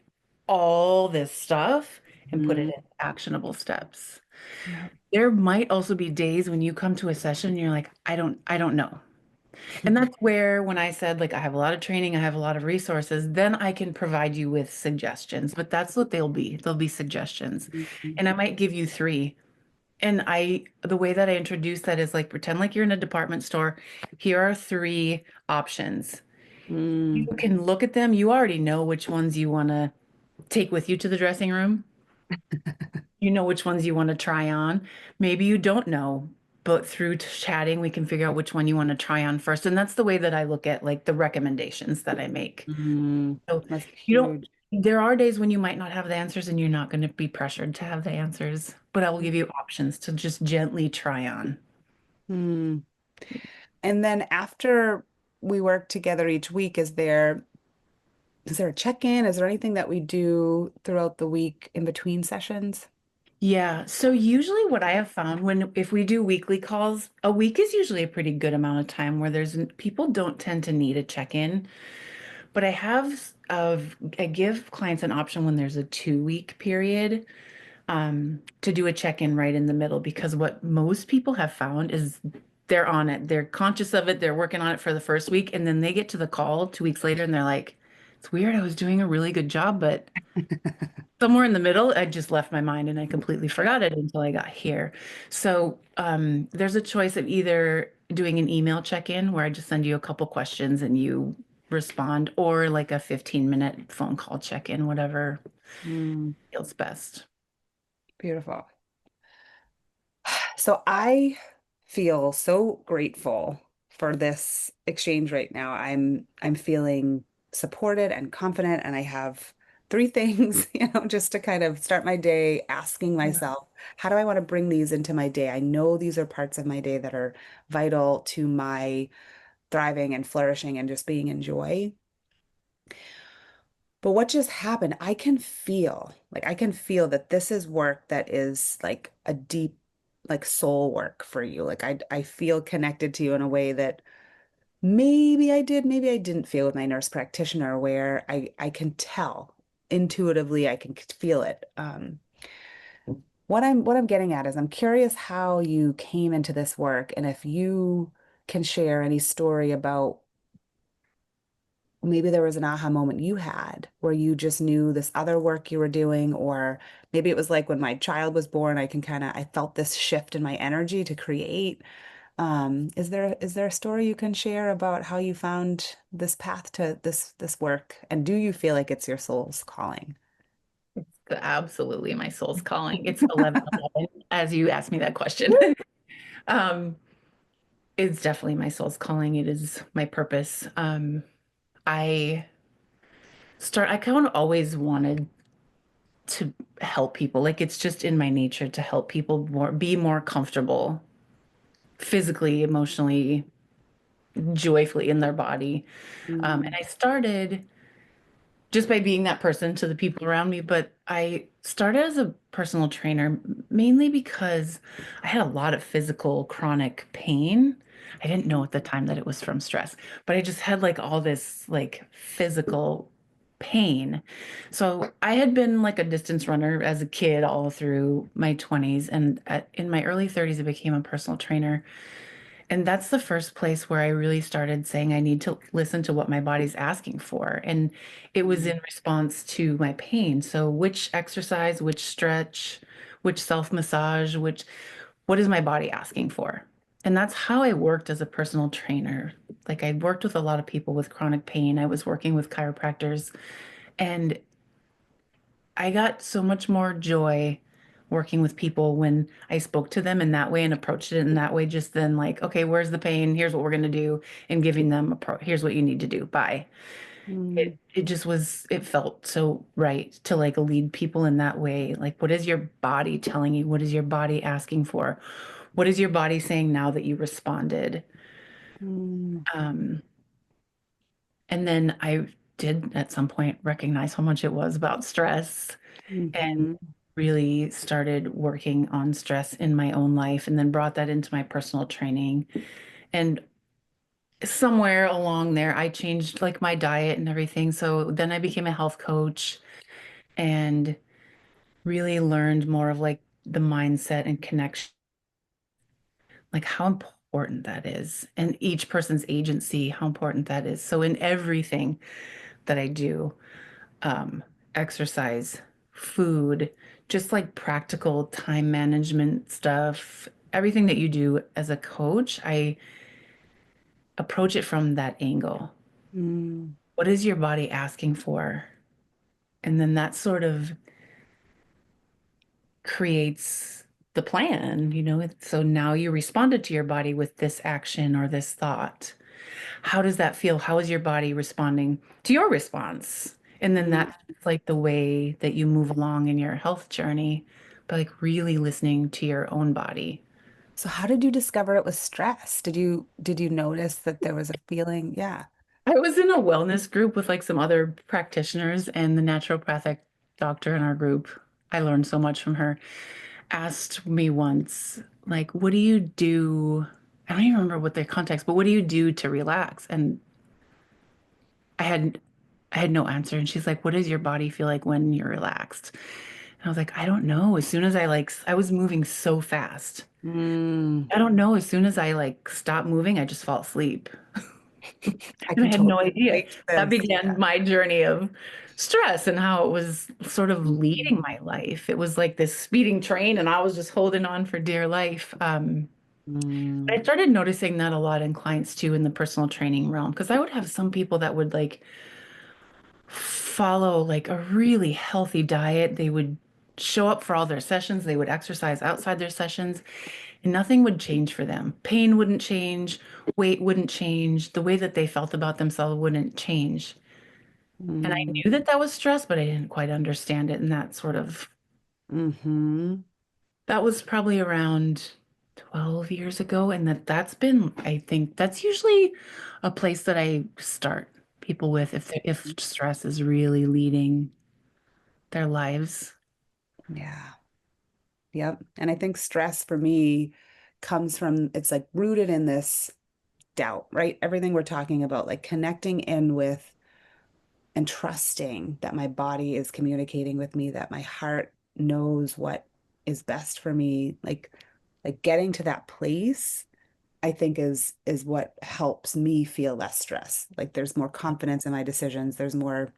all this stuff and put it Mhm. in actionable steps. Yeah. There might also be days when you come to a session and you're like, I don't know. And that's where when I said like I have a lot of training, I have a lot of resources, then I can provide you with suggestions. But that's what they'll be. They'll be suggestions. Mhm. And I might give you three. And the way that I introduce that is like pretend like you're in a department store. Here are three options. You Mm. can look at them. You already know which ones you want to take with you to the dressing room. You know which ones you want to try on. Maybe you don't know, but through chatting, we can figure out which one you want to try on first. And that's the way that I look at like the recommendations that I make. Mm. So That's you don't huge. There are days when you might not have the answers and you're not going to be pressured to have the answers, but I will give you options to just gently try on. Hmm. And then after we work together each week, is there a check-in? Is there anything that we do throughout the week in between sessions? Yeah. So usually what I have found when if we do weekly calls, a week is usually a pretty good amount of time where people don't tend to need a check-in. But I give clients an option when there's a 2 week period to do a check-in right in the middle because what most people have found is they're on it. They're conscious of it. They're working on it for the first week, and then they get to the call 2 weeks later and they're like, it's weird. I was doing a really good job, but somewhere in the middle, I just left my mind and I completely forgot it until I got here. So there's a choice of either doing an email check-in where I just send you a couple questions and you respond, or like a 15-minute phone call check-in, whatever Hmm. feels best. Beautiful. So I feel so grateful for this exchange right now. I'm feeling supported and confident, and I have three things, just to kind of start my day asking Yeah. myself, how do I want to bring these into my day? I know these are parts of my day that are vital to my thriving and flourishing and just being in joy. But what just happened, I can feel that this is work that is like a deep, like soul work for you. Like I feel connected to you in a way that maybe I didn't feel with my nurse practitioner, where I can tell intuitively, I can feel it. What I'm getting at is I'm curious how you came into this work and if you can share any story about maybe there was an aha moment you had where you just knew this other work you were doing, or maybe it was like when my child was born, I felt this shift in my energy to create. Is there a story you can share about how you found this path to this work? And do you feel like it's your soul's calling? Absolutely my soul's calling. It's 11:11 as you asked me that question. Um, it's definitely my soul's calling. It is my purpose. I I kind of always wanted to help people. Like it's just in my nature to help people be more comfortable physically, emotionally, joyfully in their body. And Mm, I started just by being that person to the people around me. But I started as a personal trainer mainly because I had a lot of physical chronic pain. I didn't know at the time that it was from stress, but I just had like all this like physical pain. So I had been like a distance runner as a kid all through my 20s. And in my early 30s, I became a personal trainer. And that's the first place where I really started saying I need to listen to what my body's asking for. And it was mm, in response to my pain. So which exercise, which stretch, which self-massage, what is my body asking for? And that's how I worked as a personal trainer. Like I worked with a lot of people with chronic pain. I was working with chiropractors, and I got so much more joy working with people when I spoke to them in that way and approached it in that way, just then like, okay, where's the pain? Here's what we're going to do, and giving them here's what you need to do. Bye. mm, It just was, it felt so right to like lead people in that way. Like, what is your body telling you? What is your body asking for? What is your body saying now that you responded? mm, Um, and then I did at some point recognize how much it was about stress, and mhm, really started working on stress in my own life, and then brought that into my personal training. And somewhere along there, I changed like my diet and everything. So then I became a health coach and really learned more of like the mindset and connection, like how important that is, and each person's agency, how important that is. So in everything that I do, um, exercise, food, just like practical time management stuff, everything that you do as a coach, I approach it from that angle. mm, What is your body asking for? And then that sort of creates the plan, So now you responded to your body with this action or this thought. How does that feel? How is your body responding to your response? And then Mm. that's like the way that you move along in your health journey, by like really listening to your own body. So how did you discover it was stress? Did you notice that there was a feeling? Yeah. I was in a wellness group with like some other practitioners, and the naturopathic doctor in our group, I learned so much from her, asked me once, like, what do you do? I don't even remember what the context, but what do you do to relax? And I had I had no answer. And she's like, what does your body feel like when you're relaxed? And I was like, I don't know. As soon as I was moving so fast. Mm, I don't know. As soon as I like stop moving, I just fall asleep. I And I can had no totally idea. relate to That this. began my journey of stress and how it was sort of Mhm. leading my life. It was like this speeding train, and I was just holding on for dear life. I Mm, started noticing that a lot in clients too, in the personal training realm, because I would have some people that would like follow like a really healthy diet. They would show up for all their sessions, they would exercise outside their sessions, and nothing would change for them. Pain wouldn't change, weight wouldn't change, the way that they felt about themselves wouldn't change. And I mm, knew that that was stress, but I didn't quite understand it. And that sort of, mm-hmm. that was probably around 12 years ago. And that's been, I think that's usually a place that I start people with if stress is really leading their lives. Yeah. Yep. And I think stress for me comes from, it's like rooted in this doubt, right? Everything we're talking about, like connecting in with and trusting that my body is communicating with me, that my heart knows what is best for me. Like getting to that place, I think is what helps me feel less stress. Like there's more confidence in my decisions, there's more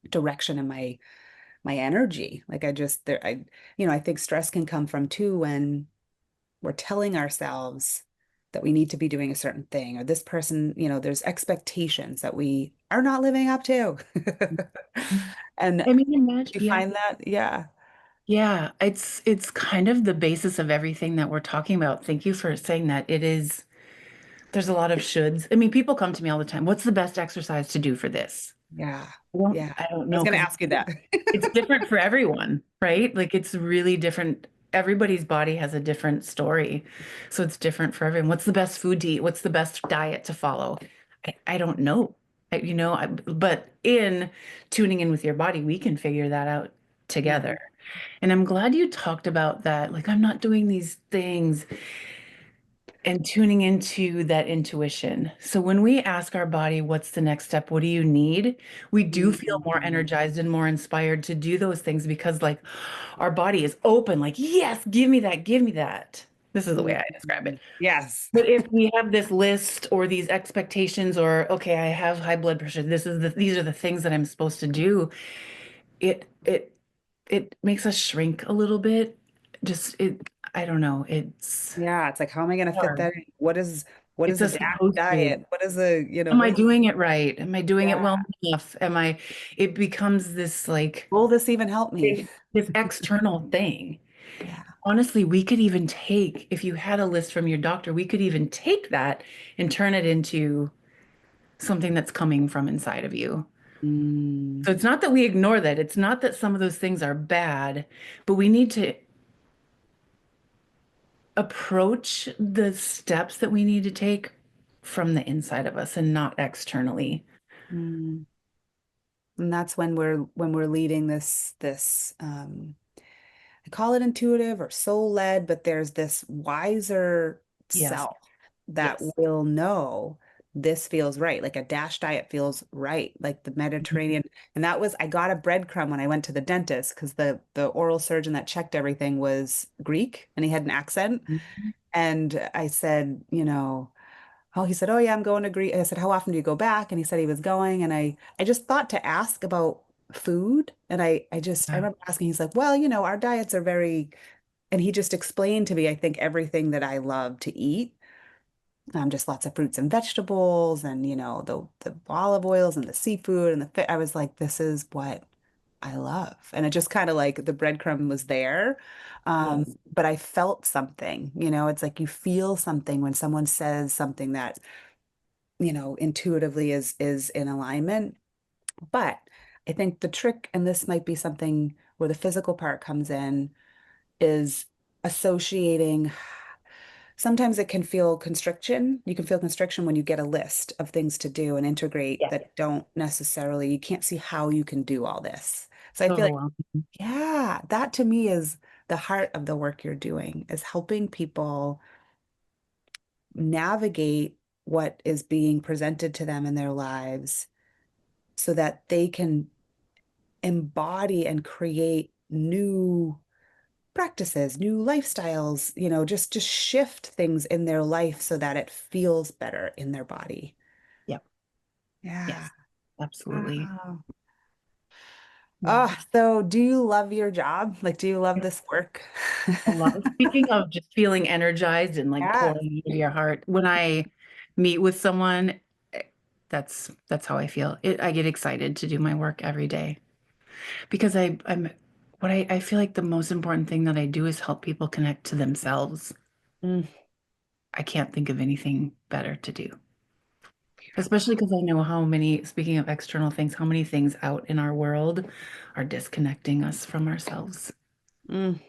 direction in my energy. Like I just there I I think stress can come from too when we're telling ourselves that we need to be doing a certain thing, or this person, there's expectations that we are not living up to. And I mean, imagine, you yeah. find that, yeah, Yeah, it's kind of the basis of everything that we're talking about. Thank you for saying that. It is, there's a lot of shoulds. I mean, people come to me all the time. What's the best exercise to do for this? yeah, yeah. I don't I was know, going to because ask you that. it's different for everyone, right? Like it's really different. Everybody's body has a different story. So it's different for everyone. What's the best food to eat? What's the best diet to follow? I don't know. But in tuning in with your body, we can figure that out Yeah. together. And I'm glad you talked about that. Like, I'm not doing these things, and tuning into that intuition. So when we ask our body, what's the next step? What do you need? We do feel more Mhm. energized and more inspired to do those things, because like our body is open, like, yes, give me that, give me that. This is the way I describe it. Mhm. Yes. But if we have this list or these expectations, or okay, I have high blood pressure, these are the things that I'm supposed to do, it it it makes us shrink a little bit. Just it, I don't know, it's Yeah, it's like, how am I going to fit hard. that in? What is It's a a DASH supposed to. diet? What is a, Am what I is, doing it right? Am I doing it yeah, well enough? It becomes this like will this even help me? this external thing. Yeah. Honestly, we could even take, if you had a list from your doctor, we could even take that and turn it into something that's coming from inside of you. Mm, So it's not that we ignore that. It's not that some of those things are bad, but we need to approach the steps that we need to take from the inside of us and not externally. mm. And that's when we're leading this I call it intuitive or soul led, but there's this wiser Yes. self that Yes. will know this feels right. Like a DASH diet feels right, like the Mediterranean. And that was, I got a breadcrumb when I went to the dentist because the oral surgeon that checked everything was Greek and he had an accent. Mhm. And I said, oh, he said, oh yeah, I'm going to Greece. I said, how often do you go back? And he said he was going. And I just thought to ask about food. And I Yeah. remember asking, he's like, well, our diets are very, and he just explained to me, I think everything that I love to eat, just lots of fruits and vegetables and, the olive oils and the seafood and the fish. I was like, this is what I love. And it just kind of like the breadcrumb was there. Yes. But I felt something, it's like you feel something when someone says something that intuitively is in alignment. But I think the trick, and this might be something where the physical part comes in, is associating. Sometimes it can feel constriction. You can feel constriction when you get a list of things to do and integrate Yeah. that don't necessarily, you can't see how you can do all this. So I So feel like, overwhelming. yeah, that to me is the heart of the work you're doing, is helping people navigate what is being presented to them in their lives so that they can embody and create new practices, new lifestyles, just shift things in their life so that it feels better in their body. Yep. Yeah. Yes, absolutely. Wow. Oh, Yeah. so do you love your job? Like, do you love this work? I love it. Speaking of just feeling energized and like Yes. pouring into your heart, when I meet with someone, eh, that's how I feel. I get excited to do my work every day because I'm what I feel like the most important thing that I do is help people connect to themselves. Mm, I can't think of anything better to do, beautiful. especially because I know how many, speaking of external things, how many things out in our world are disconnecting us from ourselves. Mm.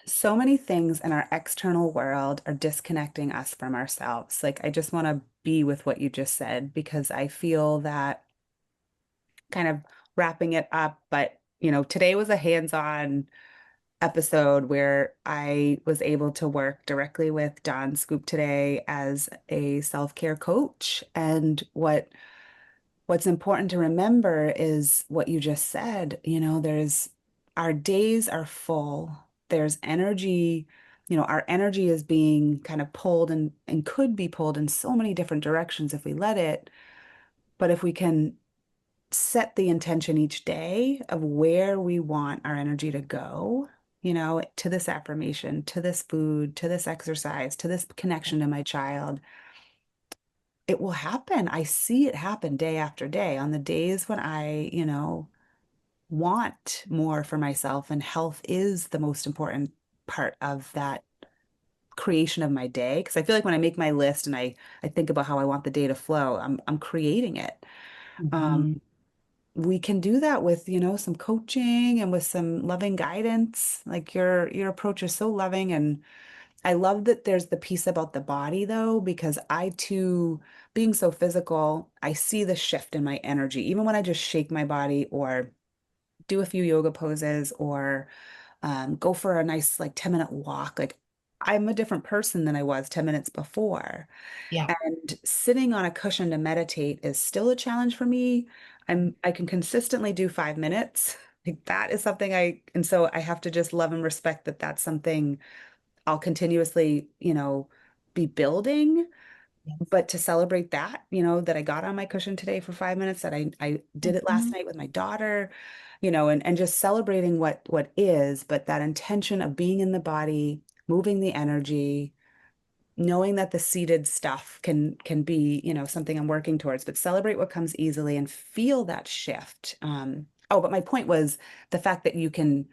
So many things in our external world are disconnecting us from ourselves. Like, I just want to be with what you just said because I feel that kind of wrapping it up. But, today was a hands-on episode where I was able to work directly with Dawne Schoep today as a self-care coach. And what's important to remember is what you just said. There's our days are full. There's energy, our energy is being kind of pulled and could be pulled in so many different directions if we let it. But if we can set the intention each day of where we want our energy to go, to this affirmation, to this food, to this exercise, to this connection to my child, it will happen. I see it happen day after day on the days when I, want more for myself, and health is the most important part of that creation of my day. Because I feel like when I make my list and I think about how I want the day to flow, I'm creating it. Um, Mhm. we can do that with, some coaching and with some loving guidance. Like your approach is so loving, and I love that there's the piece about the body though, because I too, being so physical, I see the shift in my energy. Even when I just shake my body or do a few yoga poses or go for a nice like 10-minute walk, like I'm a different person than I was 10 minutes before. Yeah. And sitting on a cushion to meditate is still a challenge for me. I can consistently do 5 minutes. Like that is something and so I have to just love and respect that that's something I'll continuously, be building. Yes. But to celebrate that, that I got on my cushion today for 5 minutes, that I did it last Mhm. night with my daughter, and just celebrating what is, but that intention of being in the body, moving the energy, knowing that the seated stuff can be, something I'm working towards, but celebrate what comes easily and feel that shift. Oh, but my point was the fact that you can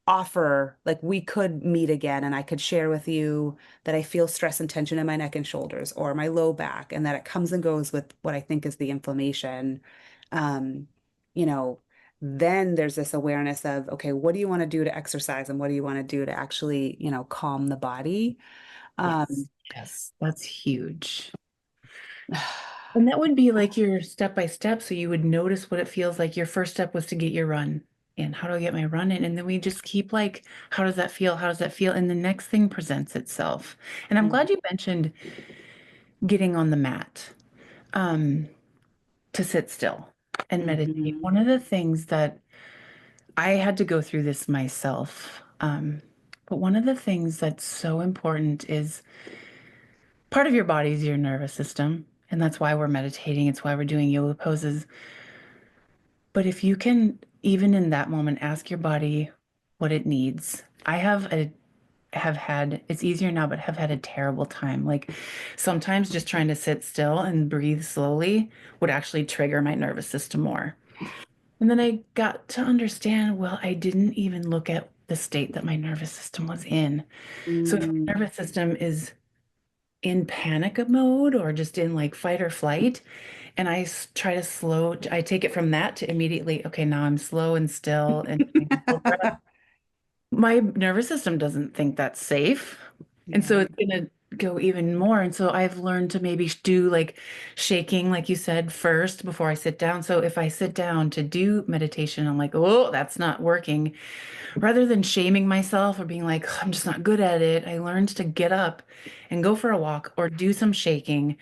offer, like we could meet again and I could share with you that I feel stress and tension in my neck and shoulders or my low back, and that it comes and goes with what I think is the inflammation. Um, you know, then there's this awareness of, okay, what do you want to do to exercise and what do you want to do to actually, calm the body? Yes. Um, Yes. That's huge. And that would be like your step by step. So you would notice what it feels like. Your first step was to get your run in. How do I get my run in? And then we just keep like, how does that feel? How does that feel? And the next thing presents itself. And I'm glad you mentioned getting on the mat um, to sit still and meditate. Mhm. One of the things that I had to go through this myself. But one of the things that's so important is part of your body is your nervous system. And that's why we're meditating. It's why we're doing yoga poses. But if you can, even in that moment, ask your body what it needs. Have had, it's easier now, but have had a terrible time. Like sometimes just trying to sit still and breathe slowly would actually trigger my nervous system more. And then I got to understand, well, I didn't even look at the state that my nervous system was in. So if Mm, my nervous system is in panic mode or just in like fight or flight. And try to I take it from that to immediately, okay, now I'm slow and still and taking a full breath. My nervous system doesn't think that's safe. And so Yeah. it's going to go even more. And so I've learned to maybe do like shaking, like you said, first before I sit down. So if I sit down to do meditation, I'm like, oh, that's not working. Rather than shaming myself or being like, I'm just not good at it, I learned to get up and go for a walk or do some shaking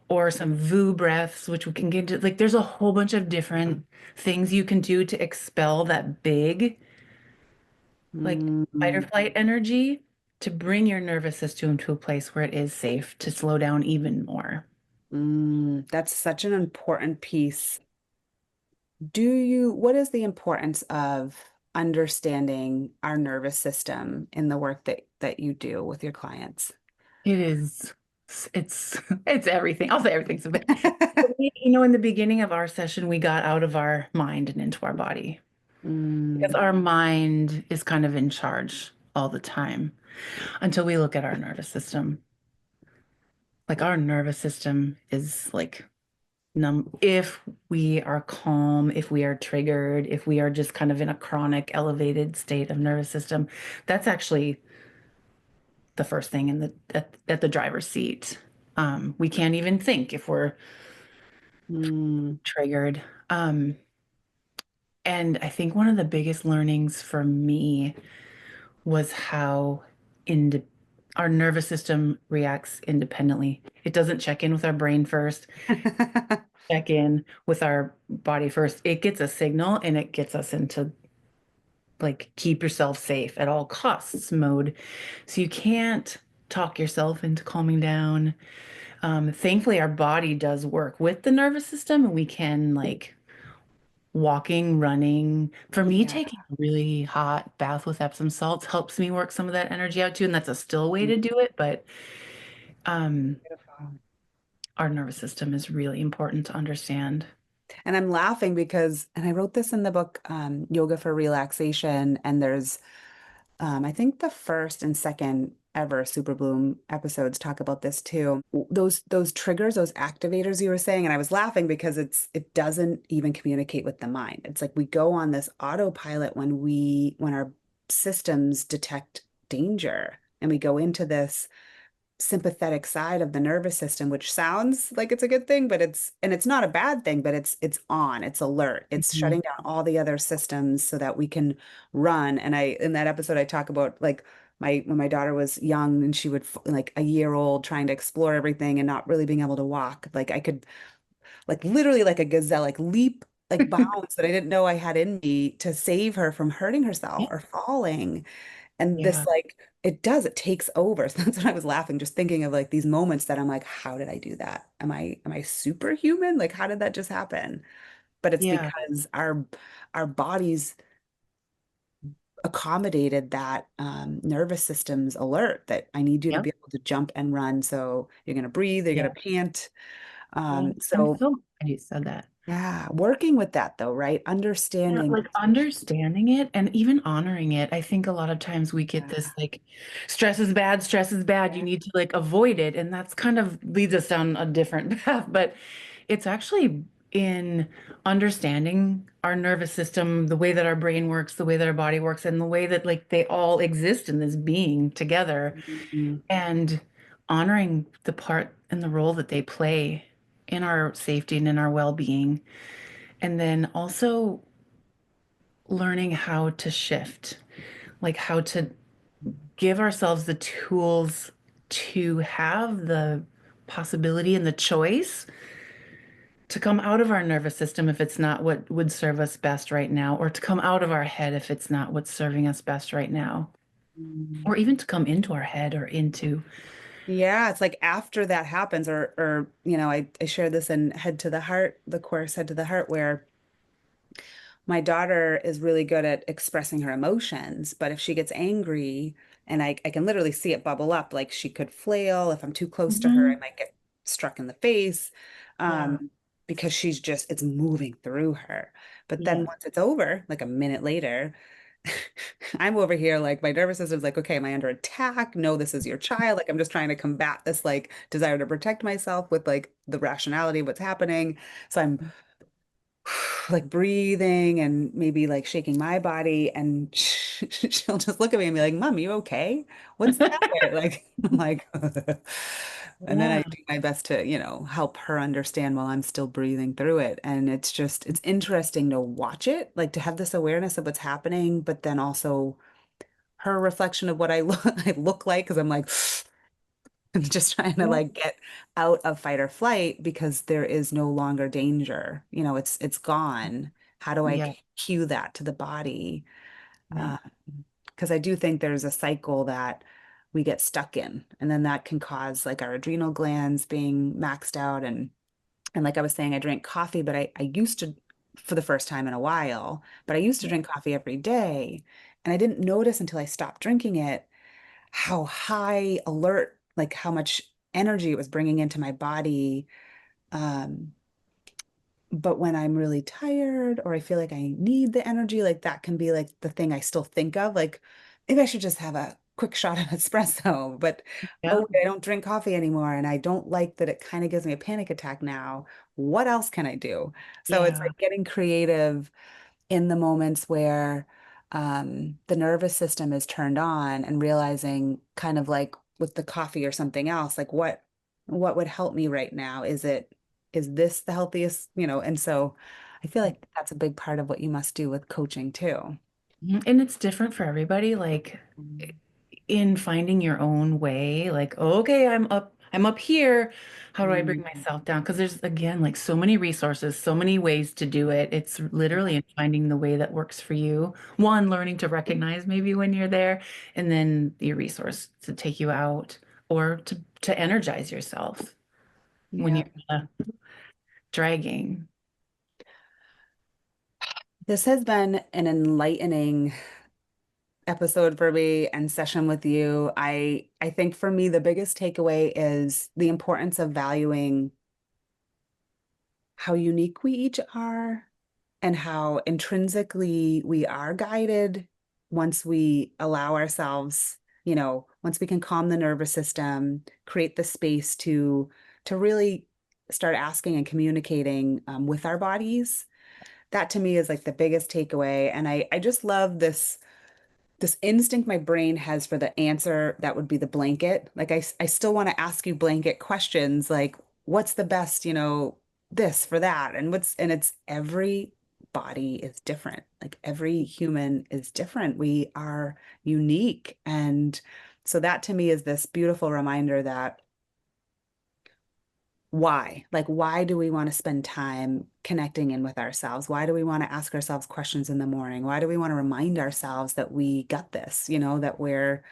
or some VU breaths, which we can get into. Like, there's a whole bunch of different things you can do to expel that big, like, fight or Mm, flight energy to bring your nervous system to a place where it is safe to slow down even more. that's such an important piece. What is the importance of understanding our nervous system in the work that you do with your clients? It is, it's everything. I'll say everything. So, but in the beginning of our session, we got out of our mind and into our body because Mm, our mind is kind of in charge all the time until we look at our nervous system. Like our nervous system is like if we are calm, if we are triggered, if we are just kind of in a chronic elevated state of nervous system, that's actually the first thing at the driver's seat. We can't even think if we're mm, triggered. And I think one of the biggest learnings for me was how ind our nervous system reacts independently. It doesn't check in with our brain first, check in with our body first. It gets a signal and it gets us into like keep yourself safe at all costs mode. So you can't talk yourself into calming down. Thankfully, our body does work with the nervous system and we can like walking, running. For me, yeah. taking a really hot bath with Epsom salts helps me work some of that energy out too. And that's a still way to do it. But um, Beautiful. our nervous system is really important to understand. And I'm laughing because, and I wrote this in the book, Yoga for Relaxation, and there's I think the first and second ever Superbloom episodes talk about this too. Those triggers, those activators you were saying, and I was laughing because it doesn't even communicate with the mind. It's like we go on this autopilot when our systems detect danger and we go into this sympathetic side of the nervous system, which sounds like it's a good thing, but it's not a bad thing, but it's on, it's alert, it's Mhm. shutting down all the other systems so that we can run. And I in that episode I talk about like my when my daughter was young and she would like a year old trying to explore everything and not really being able to walk. Like I could like literally like a gazelle, like leap like bounds that I didn't know I had in me to save her from hurting herself Yeah. or falling. And this Yeah. like it takes over. So that's when I was laughing, just thinking of like these moments that I'm like, how did I do that? Am I superhuman? Like, how did that just happen? But it's Yeah. because our bodies accommodated that nervous system's alert that I need you to Yep. be able to jump and run. So you're gonna breathe, you're Yeah. gonna pant. Yeah. I'm So so glad you said that. yeah, working with that though, right? Yeah, Understanding. like understanding it and even honoring it. I think a lot of times we get this like stress is bad. You Yeah. need to like avoid it. And that's kind of leads us down a different path. But it's actually in understanding our nervous system, the way that our brain works, the way that our body works, and the way that like they all exist in this being together Mhm. and honoring the part and the role that they play in our safety and in our well-being. And then also learning how to shift, like how to give ourselves the tools to have the possibility and the choice to come out of our nervous system if it's not what would serve us best right now, or to come out of our head if it's not what's serving us best right now, Mhm. or even to come into our head or into. Yeah, it's like after that happens, or I share this in Head to the Heart, the course Head to the Heart, where my daughter is really good at expressing her emotions, but if she gets angry, and I can literally see it bubble up, like she could flail. If I'm too close to her, I Mhm. might get struck in the face, Yeah. because it's moving through her. But then Yeah. once it's over, like a minute later, I'm over here like my nervous system's like, okay, am I under attack? No, this is your child. Like I'm just trying to combat this like desire to protect myself with like the rationality of what's happening. So I'm like breathing and maybe like shaking my body, and she'll just look at me and be like, "Mom, you okay? What's the matter?" Like I'm like and then I Yeah. do my best to, help her understand while I'm still breathing through it. And it's interesting to watch it, like to have this awareness of what's happening, but then also her reflection of what I look like, because I'm like I'm just trying to Yeah. like get out of fight or flight because there is no longer danger. It's gone. How do I Yeah. cue that to the body? Yeah. Because I do think there's a cycle that we get stuck in, and then that can cause like our adrenal glands being maxed out. And like I was saying, I drink coffee, but I used to, for the first time in a while, but I used to drink coffee every day. And I didn't notice until I stopped drinking it how high alert, like how much energy it was bringing into my body. Um, but when I'm really tired or I feel like I need the energy, like that can be like the thing I still think of. Like maybe I should just have a quick shot of espresso. But Yeah. oh, wait, I don't drink coffee anymore. And I don't like that it kind of gives me a panic attack now. What else can I do? So it's Yeah. like getting creative in the moments where the nervous system is turned on, and realizing kind of like with the coffee or something else, like what would help me right now? Is this the healthiest, And so I feel like that's a big part of what you must do with coaching too. Mhm. And it's different for everybody. Like in finding your own way, like, okay, I'm up here. How do I bring Mm, myself down? Because there's again like so many resources, so many ways to do it. It's literally in finding the way that works for you. One, learning to recognize maybe when you're there, and then your resource to take you out or to energize yourself when yeah. you're dragging. This has been an enlightening episode for me and session with you. I think for me the biggest takeaway is the importance of valuing how unique we each are and how intrinsically we are guided once we allow ourselves, once we can calm the nervous system, create the space to really start asking and communicating with our bodies. That to me is like the biggest takeaway. And I just love this instinct my brain has for the answer that would be the blanket. Like I still want to ask you blanket questions like what's the best, this for that, and it's every body is different. Like every human is different. We are unique. And so that to me is this beautiful reminder that why? Like, why do we want to spend time connecting in with ourselves? Why do we want to ask ourselves questions in the morning? Why do we want to remind ourselves that we got this, that we're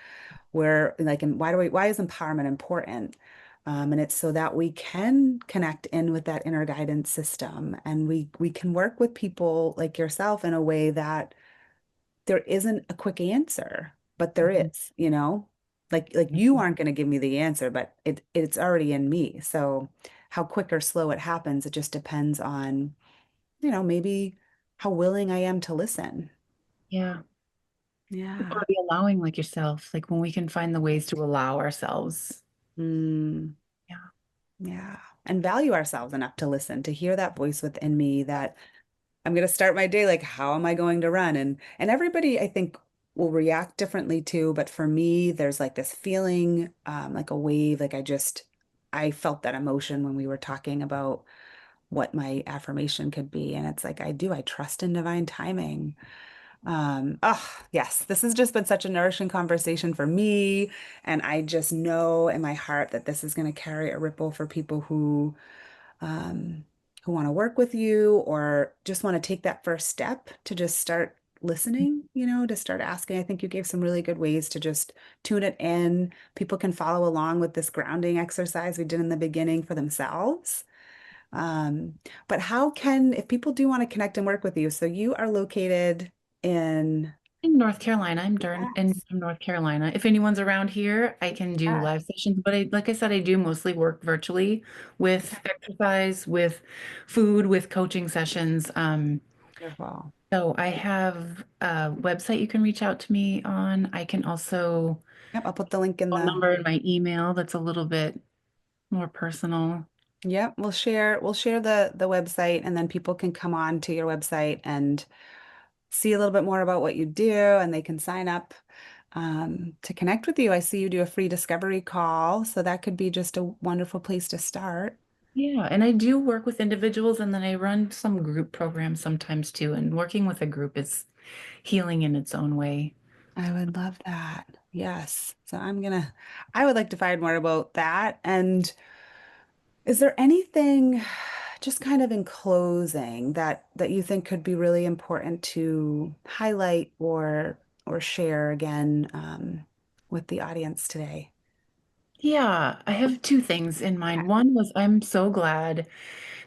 like, and why is empowerment important? And it's so that we can connect in with that inner guidance system, and we can work with people like yourself in a way that there isn't a quick answer, but there Mhm. is, like you aren't going to give me the answer, but it's already in me. So how quick or slow it happens, it just depends on, maybe how willing I am to listen. Yeah. Yeah. Or be allowing like yourself, like when we can find the ways to allow ourselves. Mm, Yeah. yeah. And value ourselves enough to listen, to hear that voice within me that I'm going to start my day like, how am I going to run? And everybody, I think, will react differently too. But for me, there's like this feeling, like a wave. Like I felt that emotion when we were talking about what my affirmation could be. And it's like, I trust in divine timing. Oh, yes, this has just been such a nourishing conversation for me. And I just know in my heart that this is going to carry a ripple for people um, who want to work with you or just want to take that first step to just start listening, to start asking. I think you gave some really good ways to just tune it in. People can follow along with this grounding exercise we did in the beginning for themselves. Um, but if people do want to connect and work with you, so you are located in, In North Carolina, I'm Durham in yes, North Carolina. If anyone's around here, I can do yes, live sessions, but like I said, I do mostly work virtually with exercise, with food, with coaching sessions. wonderful. So I have a website you can reach out to me on. I can also Yep, I'll put the link in phone the. number in my email that's a little bit more personal. Yep, we'll share the website, and then people can come on to your website and see a little bit more about what you do, and they can sign up to connect with you. I see you do a free discovery call, so that could be just a wonderful place to start. Yeah, and I do work with individuals and then I run some group programs sometimes too. And working with a group is healing in its own way. I would love that. Yes. So I would like to find more about that. And is there anything just kind of in closing that you think could be really important to highlight or share again with the audience today? Yeah, I have two things in mind. One was I'm so glad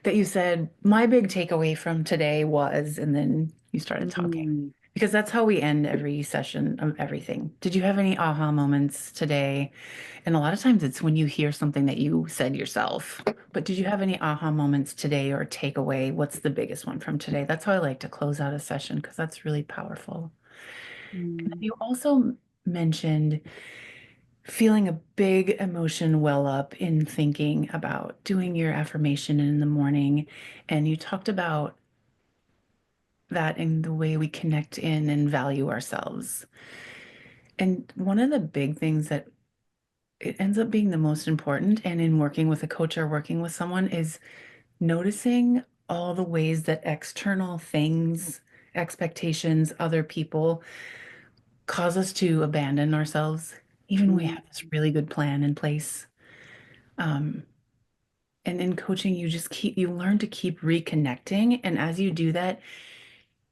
that you said my big takeaway from today was, and then you started talking. Mm, Because that's how we end every session of everything. Did you have any aha moments today? And a lot of times it's when you hear something that you said yourself. But did you have any aha moments today or takeaway? What's the biggest one from today? That's how I like to close out a session because that's really powerful. And then mm, you also mentioned feeling a big emotion well up in thinking about doing your affirmation in the morning. And you talked about that in the way we connect in and value ourselves. And one of the big things that it ends up being the most important, and in working with a coach or working with someone, is noticing all the ways that external things, expectations, other people cause us to abandon ourselves, even when we mm, have this really good plan in place. Um, and in coaching, you learn to keep reconnecting. And as you do that,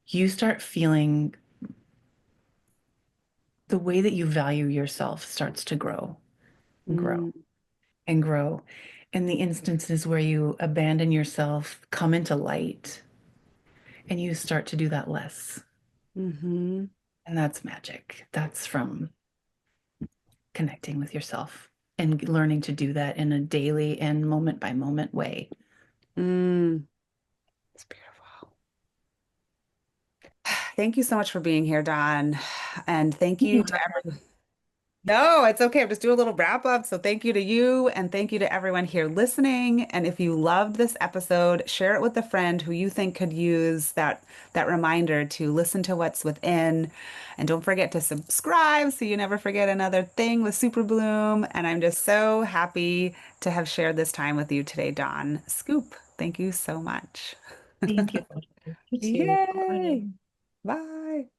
you start feeling the way that you value yourself starts to grow and grow mm, and grow. And the instances where you abandon yourself come into light and you start to do that less. mhm, And that's magic. That's from connecting with yourself and learning to do that in a daily and moment by moment way. mm. It's beautiful. Thank you so much for being here, Dawn. And thank You you to have everyone. No, it's okay. I'm just doing a little wrap up. So thank you to you and thank you to everyone here listening. And if you loved this episode, share it with a friend who you think could use that reminder to listen to what's within. And don't forget to subscribe so you never forget another thing with Superbloom. And I'm just so happy to have shared this time with you today, Dawne Schoep. Thank you so much. Thank you. You too. Bye. Yay! Bye.